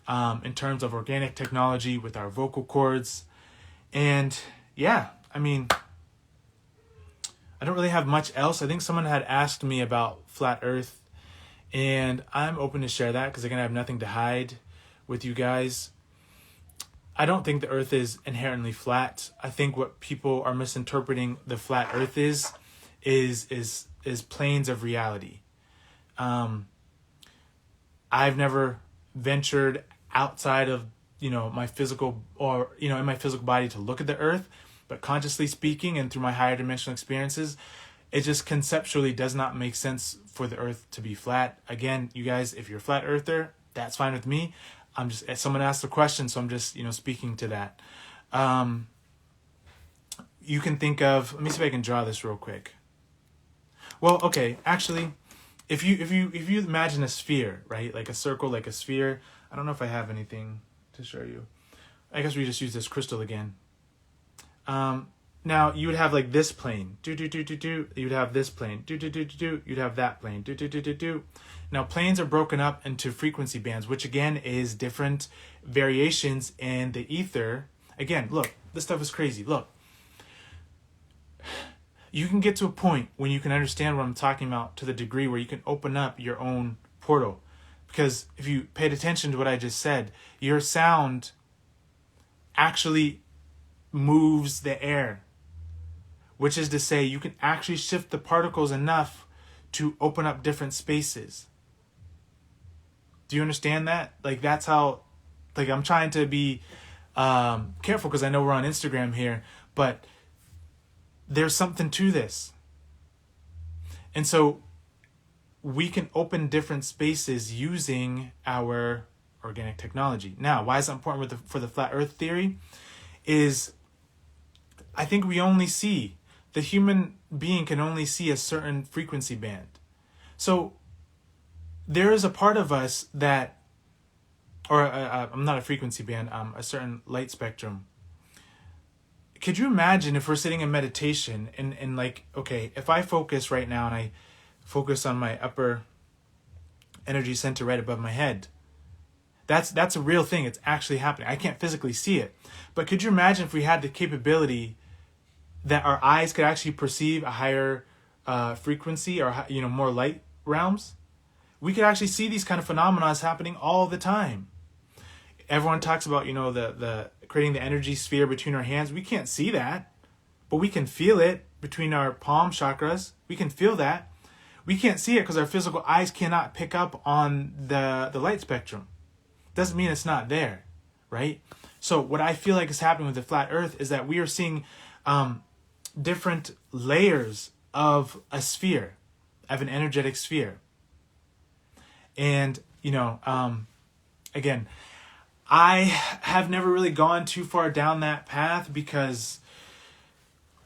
in terms of organic technology with our vocal cords. And yeah, I mean, I don't really have much else. I think someone had asked me about flat earth, and I'm open to share that because again, I have nothing to hide with you guys. I don't think the earth is inherently flat. I think what people are misinterpreting the flat earth is planes of reality. I've never ventured outside of, my physical in my physical body to look at the earth, but consciously speaking and through my higher dimensional experiences, it just conceptually does not make sense for the earth to be flat. Again, you guys, if you're a flat earther, that's fine with me. Someone asked a question, so I'm just, speaking to that. You can think of, let me see if I can draw this real quick. Well, okay, actually, if you imagine a sphere, right, like a circle, like a sphere. I don't know if I have anything to show you. I guess we just use this crystal again. Now you would have like this plane, do do do do do. You'd have this plane, do do do do do. You'd have that plane, do do do do do. Now planes are broken up into frequency bands, which again is different variations in the ether. Again, look, this stuff is crazy. Look, you can get to a point when you can understand what I'm talking about to the degree where you can open up your own portal. Because if you paid attention to what I just said, your sound actually moves the air, which is to say you can actually shift the particles enough to open up different spaces. Do you understand that? Like, that's how, like, I'm trying to be careful because I know we're on Instagram here, but there's something to this. And so we can open different spaces using our organic technology. Now, why is it important for the flat earth theory? Is I think the human being can only see a certain frequency band. So there is a part of us that, or I'm not a frequency band, a certain light spectrum. Could you imagine if we're sitting in meditation and like, okay, if I focus right now and I focus on my upper energy center right above my head, that's a real thing. It's actually happening. I can't physically see it. But could you imagine if we had the capability that our eyes could actually perceive a higher frequency or, more light realms? We could actually see these kind of phenomena happening all the time. Everyone talks about, the creating the energy sphere between our hands. We can't see that, but we can feel it between our palm chakras. We can feel that. We can't see it because our physical eyes cannot pick up on the light spectrum. Doesn't mean it's not there, right? So what I feel like is happening with the flat earth is that we are seeing different layers of a sphere, of an energetic sphere. And, again, I have never really gone too far down that path because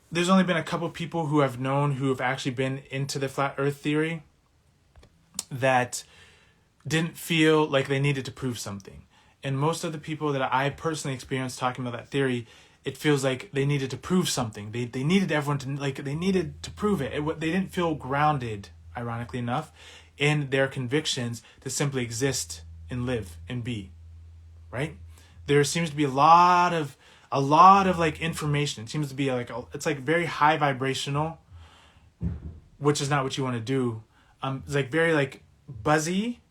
there's only been a couple people who I've known who have actually been into the flat earth theory that didn't feel like they needed to prove something. And most of the people that I personally experienced talking about that theory, it feels like they needed to prove something. They needed everyone to, they needed to prove it. They didn't feel grounded, ironically enough, in their convictions to simply exist and live and be. Right? There seems to be a lot of like information. It seems to be it's like very high vibrational, which is not what you want to do. It's like very like buzzy.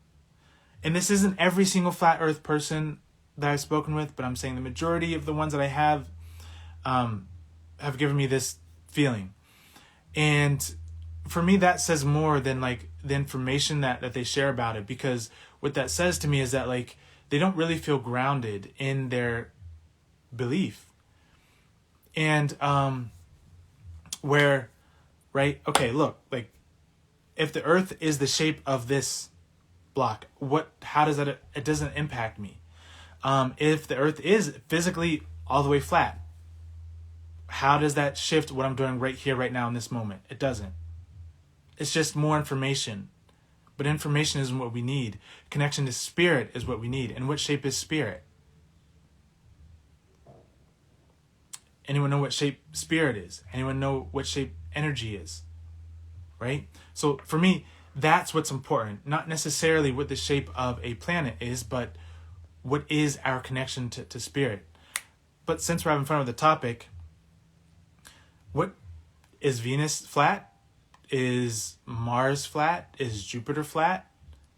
And this isn't every single flat earth person that I've spoken with, but I'm saying the majority of the ones that I have given me this feeling. And for me, that says more than like the information that they share about it, because what that says to me is that like they don't really feel grounded in their belief. And where, right? Okay, look, like if the earth is the shape of this block, how does that, it doesn't impact me. If the earth is physically all the way flat, how does that shift what I'm doing right here, right now in this moment? It doesn't. It's just more information. But information isn't what we need. Connection to spirit is what we need. And what shape is spirit? Anyone know what shape spirit is? Anyone know what shape energy is? Right? So for me, that's what's important. Not necessarily what the shape of a planet is, but what is our connection to spirit. But since we're having fun with the topic, what is Venus flat? Is Mars flat? Is Jupiter flat?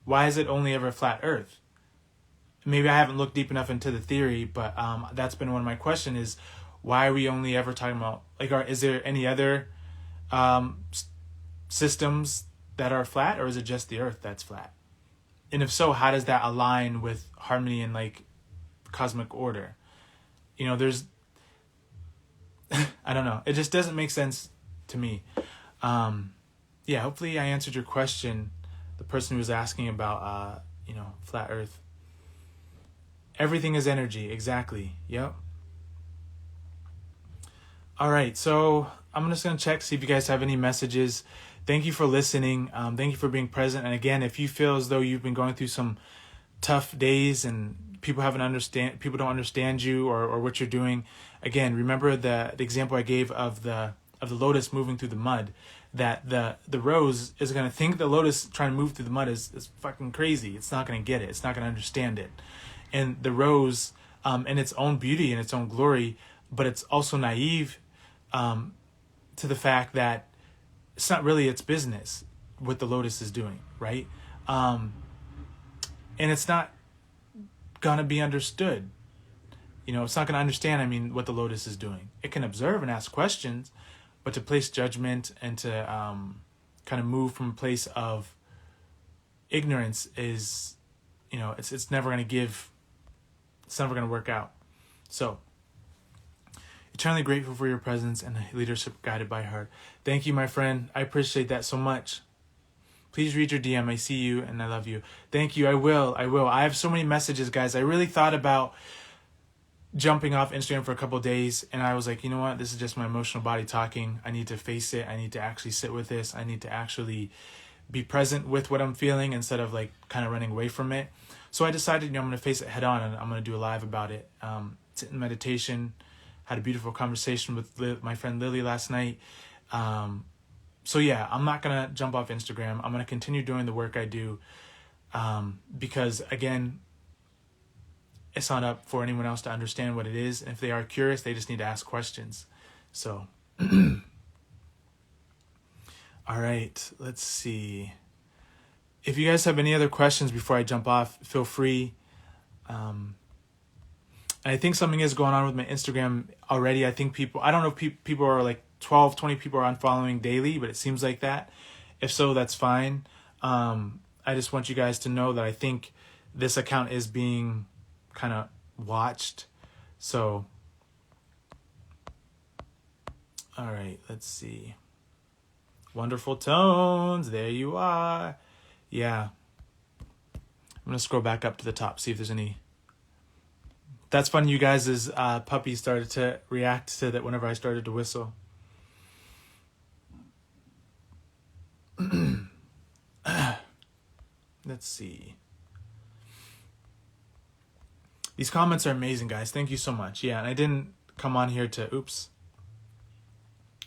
Why is it only ever flat Earth? Maybe I haven't looked deep enough into the theory, but that's been one of my questions is why are we only ever talking about, is there any other systems that are flat, or is it just the Earth that's flat? And if so, how does that align with harmony and cosmic order? There's, I don't know. It just doesn't make sense to me. Yeah, hopefully I answered your question. The person who was asking about, flat Earth. Everything is energy. Exactly. Yep. All right. So I'm just going to check, see if you guys have any messages thank you for listening. Thank you for being present. And again, if you feel as though you've been going through some tough days and people don't understand you or what you're doing, again, remember the example I gave of the lotus moving through the mud. That the rose is going to think the lotus trying to move through the mud is fucking crazy. It's not going to get it. It's not going to understand it. And the rose, in its own beauty and its own glory, but it's also naive to the fact that it's not really its business what the lotus is doing, right? And it's not gonna be understood. It's not gonna understand, what the lotus is doing. It can observe and ask questions, but to place judgment and to kind of move from a place of ignorance is, it's never gonna work out. So, eternally grateful for your presence and leadership guided by heart. Thank you, my friend. I appreciate that so much. Please read your DM. I see you and I love you. Thank you. I will. I have so many messages, guys. I really thought about jumping off Instagram for a couple of days, and I was like, you know what? This is just my emotional body talking. I need to face it. I need to actually sit with this. I need to actually be present with what I'm feeling instead of like kind of running away from it. So I decided, I'm going to face it head on, and I'm going to do a live about it. Sit in meditation. Had a beautiful conversation with my friend Lily last night. So yeah, I'm not going to jump off Instagram. I'm going to continue doing the work I do because, again, it's not up for anyone else to understand what it is. And if they are curious, they just need to ask questions. So, all right, let's see. If you guys have any other questions before I jump off, feel free. I think something is going on with my Instagram already. I think I don't know if people are like 12, 20 people are unfollowing daily, but it seems like that. If so, that's fine. I just want you guys to know that I think this account is being kind of watched. So, all right, let's see. Wonderful tones. There you are. Yeah. I'm going to scroll back up to the top, see if there's any. That's funny, you guys' puppy started to react to that whenever I started to whistle. Let's see. These comments are amazing, guys. Thank you so much. Yeah, and I didn't come on here to,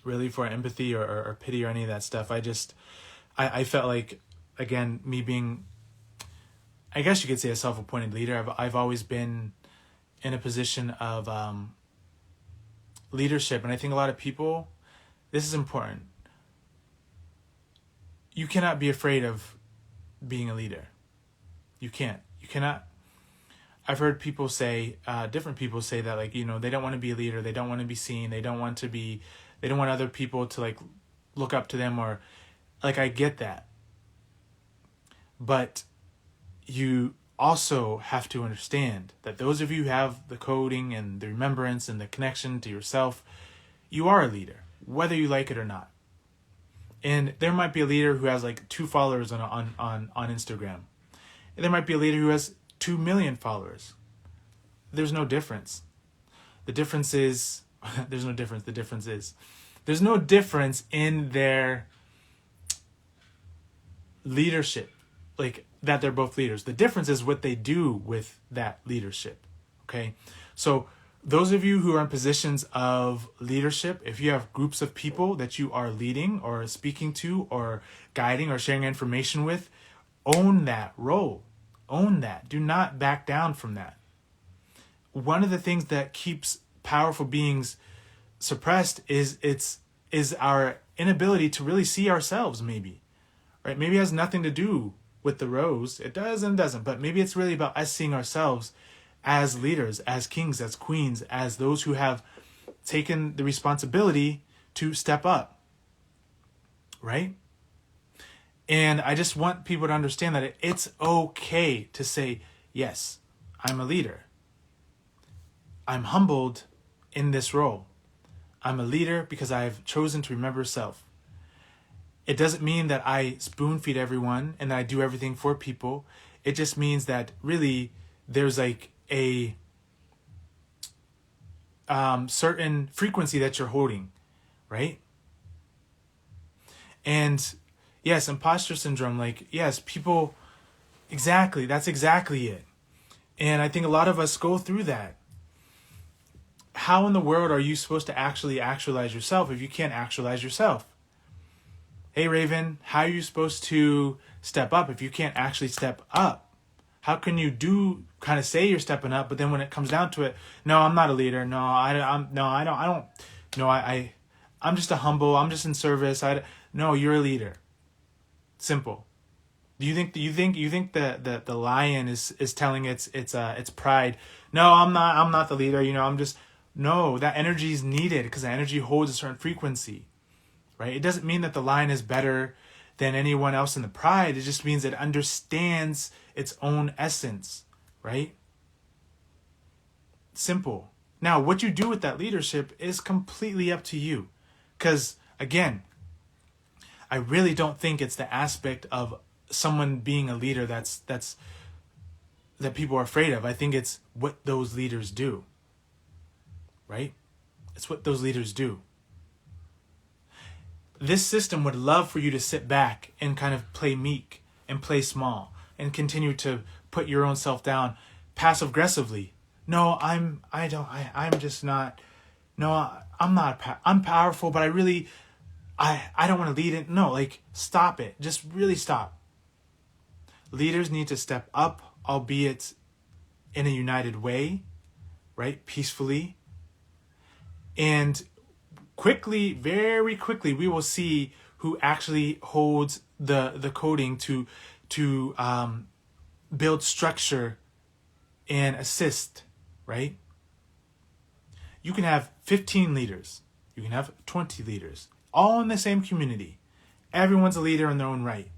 really for empathy or pity or any of that stuff. I felt like, again, me being, I guess you could say, a self-appointed leader, I've always been in a position of leadership. And I think a lot of people, this is important. You cannot be afraid of being a leader. You cannot. I've heard people say, different people say that, like, they don't want to be a leader. They don't want to be seen. They don't want other people to like look up to them, or like, I get that. But you also have to understand that those of you who have the coding and the remembrance and the connection to yourself, you are a leader, whether you like it or not. And there might be a leader who has like 2 followers on Instagram. And there might be a leader who has 2 million followers. There's no difference. The difference is, there's no difference. The difference is, there's no difference in their leadership, like that they're both leaders. The difference is what they do with that leadership. Okay. So those of you who are in positions of leadership, if you have groups of people that you are leading or speaking to or guiding or sharing information with, own that role. Own that. Do not back down from that. One of the things that keeps powerful beings suppressed is our inability to really see ourselves, maybe. Right? Maybe it has nothing to do with the rose. It does and doesn't, but maybe it's really about us seeing ourselves as leaders, as kings, as queens, as those who have taken the responsibility to step up. Right? And I just want people to understand that it's okay to say, yes, I'm a leader. I'm humbled in this role. I'm a leader because I've chosen to remember self. It doesn't mean that I spoon feed everyone and that I do everything for people. It just means that really there's like a certain frequency that you're holding, right? And Yes, imposter syndrome. Like, yes, people, exactly. That's exactly it. And I think a lot of us go through that. How in the world are you supposed to actually actualize yourself if you can't actualize yourself? Hey, Raven, how are you supposed to step up if you can't actually step up? How can you do kind of say you're stepping up, but then when it comes down to it, no, I'm not a leader. No, I don't. No, I'm just a humble. I'm just in service. No, you're a leader. Simple. Do you think that the lion is telling its pride? No, I'm not the leader. I'm just no. That energy is needed because that energy holds a certain frequency, right? It doesn't mean that the lion is better than anyone else in the pride. It just means it understands its own essence, right? Simple. Now, what you do with that leadership is completely up to you, because again, I really don't think it's the aspect of someone being a leader that people are afraid of. I think it's what those leaders do, right? It's what those leaders do. This system would love for you to sit back and kind of play meek and play small and continue to put your own self down passive aggressively. No, I'm just not. No, I'm not. I'm powerful, but I don't want to lead it. No, like, stop it. Just really stop. Leaders need to step up, albeit in a united way, right? Peacefully. And quickly, very quickly, we will see who actually holds the coding to build structure and assist, right? You can have 15 leaders. You can have 20 leaders, all in the same community. Everyone's a leader in their own right.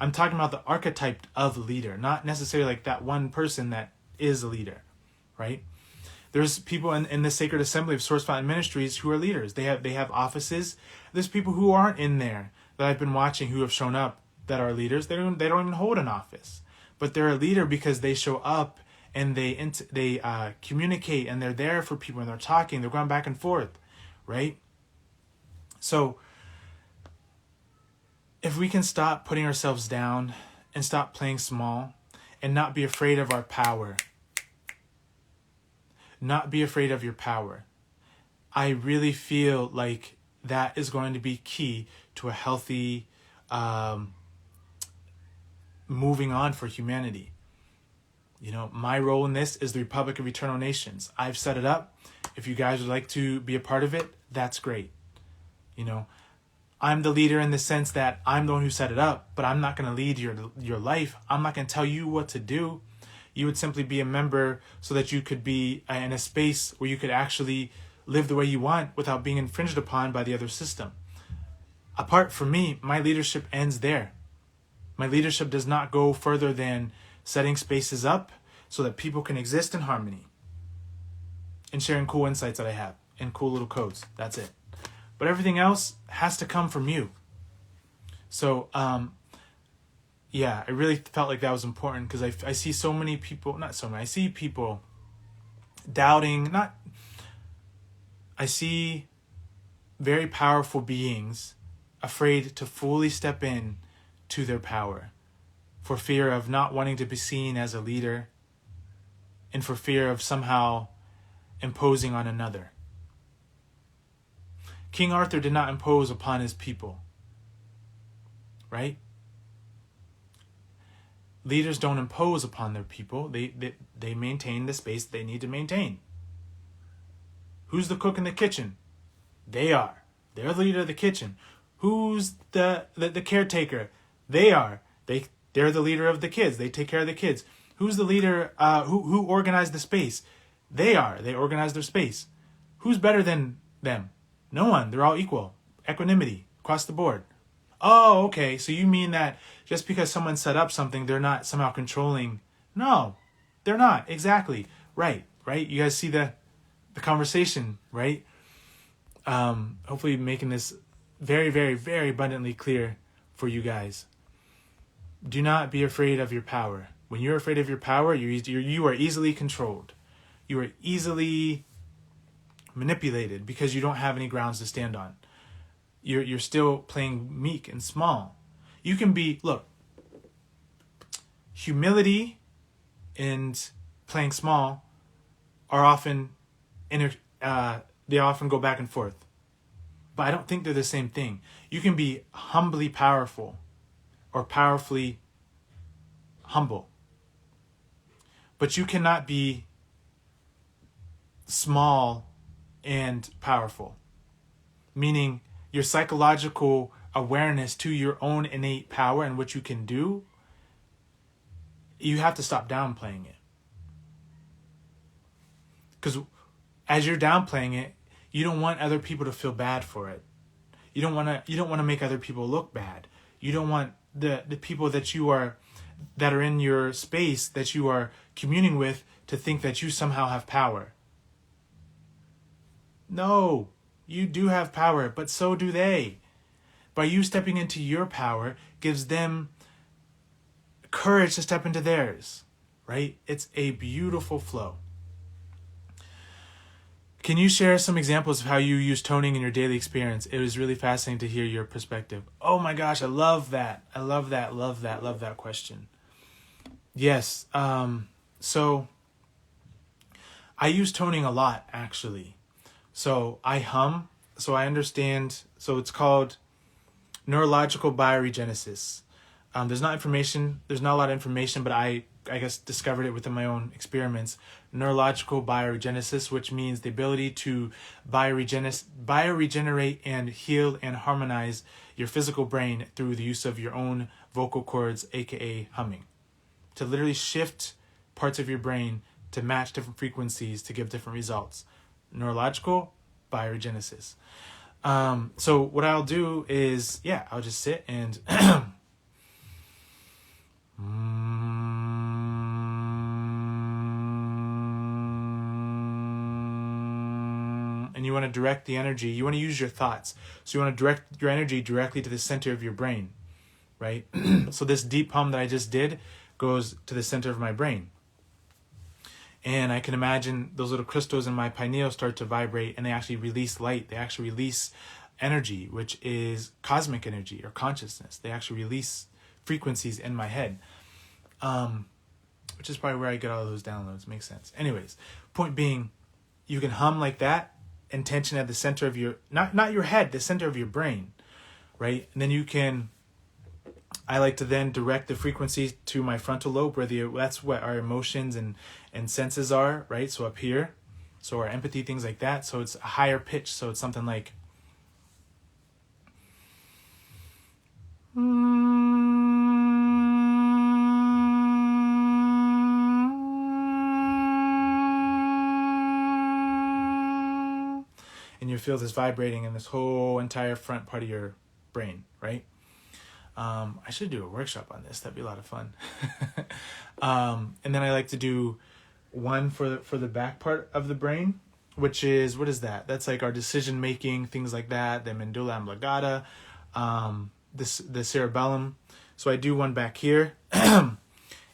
I'm talking about the archetype of leader, not necessarily like that one person that is a leader, right? There's people in the Sacred Assembly of Source Fountain Ministries who are leaders. They have offices. There's people who aren't in there that I've been watching who have shown up that are leaders. They don't even hold an office, but they're a leader because they show up and they communicate and they're there for people and they're talking. They're going back and forth, right? So if we can stop putting ourselves down and stop playing small and not be afraid of our power, not be afraid of your power, I really feel like that is going to be key to a healthy moving on for humanity. My role in this is the Republic of Eternal Nations. I've set it up. If you guys would like to be a part of it, that's great. I'm the leader in the sense that I'm the one who set it up, but I'm not going to lead your life. I'm not going to tell you what to do. You would simply be a member so that you could be in a space where you could actually live the way you want without being infringed upon by the other system. Apart from me, my leadership ends there. My leadership does not go further than setting spaces up so that people can exist in harmony and sharing cool insights that I have and cool little codes. That's it. But everything else has to come from you. So, yeah, I really felt like that was important because I see so many people, not so many, I see people doubting, I see very powerful beings afraid to fully step in to their power for fear of not wanting to be seen as a leader and for fear of somehow imposing on another. King Arthur did not impose upon his people, right? Leaders don't impose upon their people. They maintain the space they need to maintain. Who's the cook in the kitchen? They are. They're the leader of the kitchen. Who's the caretaker? They are. They're the leader of the kids. They take care of the kids. Who's the leader? Who organized the space? They are. They organize their space. Who's better than them? No one. They're all equal. Equanimity across the board. Oh, okay. So you mean that just because someone set up something, they're not somehow controlling? No, they're not. Exactly. Right. You guys see the conversation, right? Hopefully making this very, very, very abundantly clear for you guys. Do not be afraid of your power. When you're afraid of your power, you are easily controlled. You are easily manipulated because you don't have any grounds to stand on. You're still playing meek and small. You can be, look, humility and playing small are often they often go back and forth. But I don't think they're the same thing. You can be humbly powerful or powerfully humble. But you cannot be small and powerful. Meaning your psychological awareness to your own innate power and what you can do, you have to stop downplaying it. Because as you're downplaying it, you don't want other people to feel bad for it. You don't want to make other people look bad. You don't want the people that are in your space that you are communing with to think that you somehow have power. No, you do have power, but so do they. By you stepping into your power gives them courage to step into theirs, right? It's a beautiful flow. Can you share some examples of how you use toning in your daily experience? It was really fascinating to hear your perspective. Oh my gosh, I love that. I love that question. Yes. So I use toning a lot, actually. So I hum. So I understand. So it's called neurological bioregenesis. There's not a lot of information, but I guess discovered it within my own experiments. Neurological bioregenesis, which means the ability to bioregenerate and heal and harmonize your physical brain through the use of your own vocal cords, aka humming. To literally shift parts of your brain to match different frequencies to give different results. Neurological bioregenesis. So what I'll do is, I'll just sit and and you want to direct the energy. You want to use your thoughts. So you want to direct your energy directly to the center of your brain, right? So this deep hum that I just did goes to the center of my brain. And I can imagine those little crystals in my pineal start to vibrate, and they actually release light. They actually release energy, which is cosmic energy or consciousness. They actually release frequencies in my head, which is probably where I get all those downloads. Makes sense. Anyways, point being, you can hum like that, intention at the center of your, not your head, the center of your brain, right? And then I like to then direct the frequency to my frontal lobe, where that's what our emotions and senses are, right? So up here, so our empathy, things like that. So it's a higher pitch. So it's something like, and you feel this vibrating in this whole entire front part of your brain, right? I should do a workshop on this. That'd be a lot of fun. And then I like to do one for the back part of the brain, which is, what is that? That's like our decision making, things like that. The medulla oblongata, the cerebellum. So I do one back here, and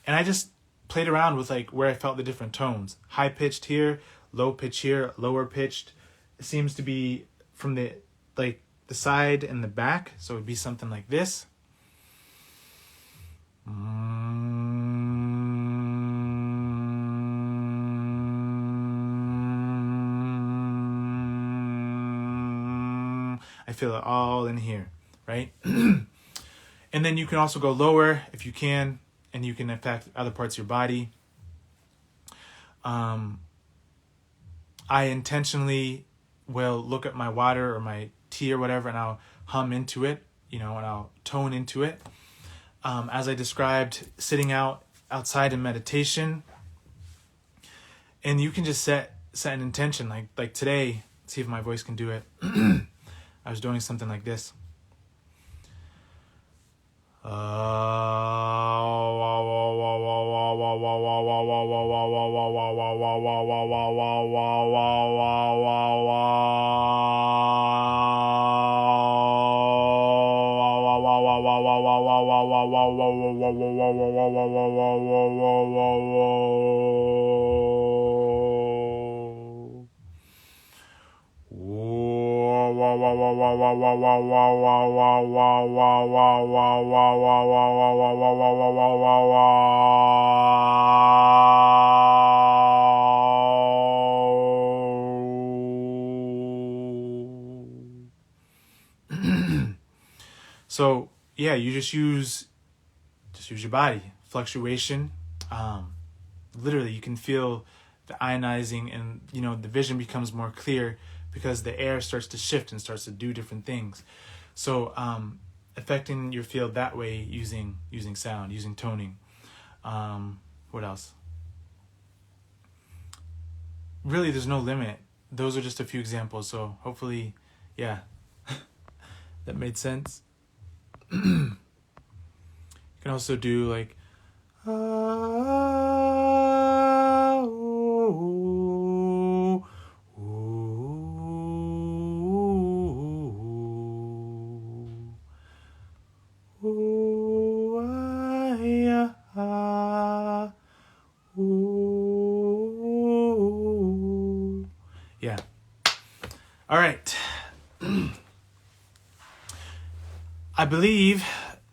I just played around with like where I felt the different tones. High pitched here, low pitch here, lower pitched. It seems to be from the side and the back. So it'd be something like this. I feel it all in here, right? And then you can also go lower if you can, and you can affect other parts of your body. I intentionally will look at my water or my tea or whatever, and I'll hum into it, and I'll tone into it. As I described, sitting outside in meditation, and you can just set an intention, like today. See if my voice can do it. I was doing something like this. So yeah, you just use your body. Fluctuation. Literally, you can feel the ionizing, and the vision becomes more clear because the air starts to shift and starts to do different things. So affecting your field that way using sound, using toning. What else? Really, there's no limit. Those are just a few examples. So hopefully, yeah, that made sense. You can also do like yeah. All right. I believe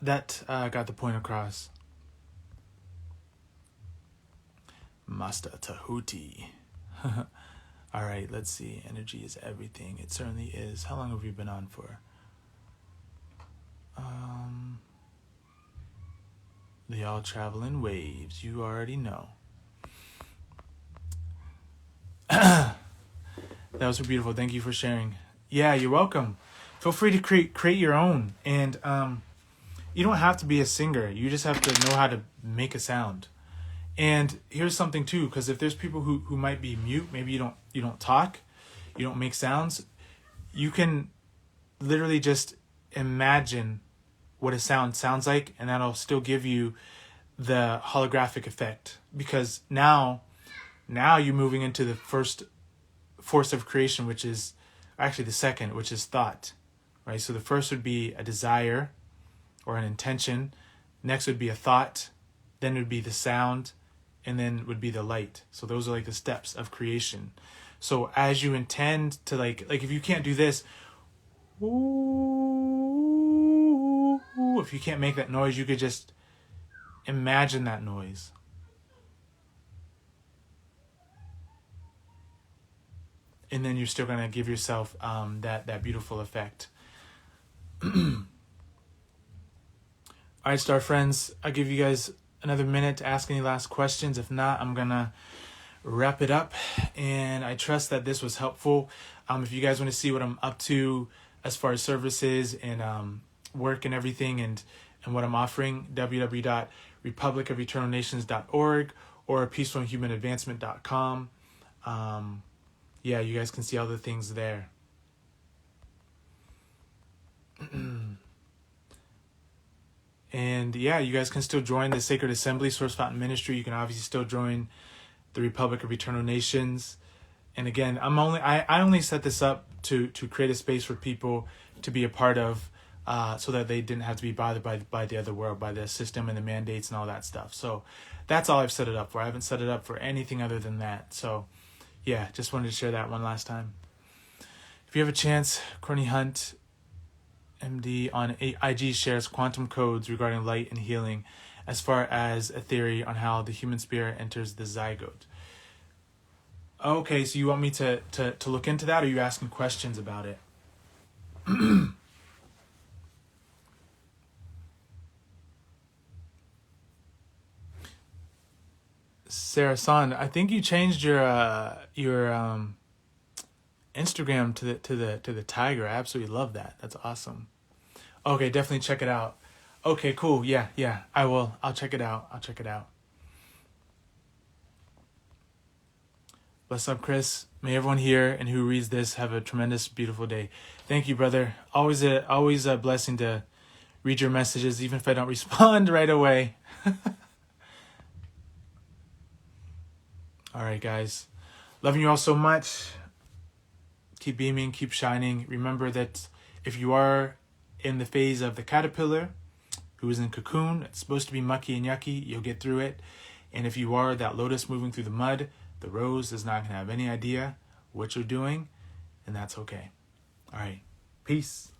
that got the point across. Master Tahuti. All right, let's see. Energy is everything. It certainly is. How long have you been on for? They all travel in waves. You already know. That was so beautiful. Thank you for sharing. Yeah, you're welcome. Feel free to create your own. And you don't have to be a singer. You just have to know how to make a sound. And here's something too, because if there's people who might be mute, maybe you don't talk, you don't make sounds, you can literally just imagine what a sound sounds like, and that'll still give you the holographic effect. Because now you're moving into the first force of creation, which is actually the second, which is thought, right? So the first would be a desire or an intention. Next would be a thought. Then would be the sound, and then would be the light. So those are like the steps of creation. So as you intend to like if you can't do this, if you can't make that noise, you could just imagine that noise. And then you're still going to give yourself that beautiful effect. All right, star friends, I'll give you guys another minute to ask any last questions. If not, I'm going to wrap it up. And I trust that this was helpful. If you guys want to see what I'm up to as far as services and work and everything and what I'm offering, www.republicofeternalnations.org or peacefulhumanadvancement.com. Yeah, you guys can see all the things there. And yeah, you guys can still join the Sacred Assembly, Source Fountain Ministry. You can obviously still join the Republic of Eternal Nations. And again, I only set this up to create a space for people to be a part of, so that they didn't have to be bothered by the other world, by the system and the mandates and all that stuff. So that's all I've set it up for. I haven't set it up for anything other than that. So yeah, just wanted to share that one last time. If you have a chance, Corny Hunt, MD, on IG shares quantum codes regarding light and healing as far as a theory on how the human spirit enters the zygote. Okay, so you want me to look into that, or are you asking questions about it? Sarah San, I think you changed your Instagram to the tiger. I absolutely love that. That's awesome. Okay, definitely check it out. Okay, cool. Yeah, I will. I'll check it out. Bless up, Krys. May everyone here and who reads this have a tremendous, beautiful day. Thank you, brother. Always a blessing to read your messages, even if I don't respond right away. All right, guys. Loving you all so much. Keep beaming, keep shining. Remember that if you are in the phase of the caterpillar, who is in cocoon, it's supposed to be mucky and yucky, you'll get through it. And if you are that lotus moving through the mud, the rose is not going to have any idea what you're doing, and that's okay. All right. Peace.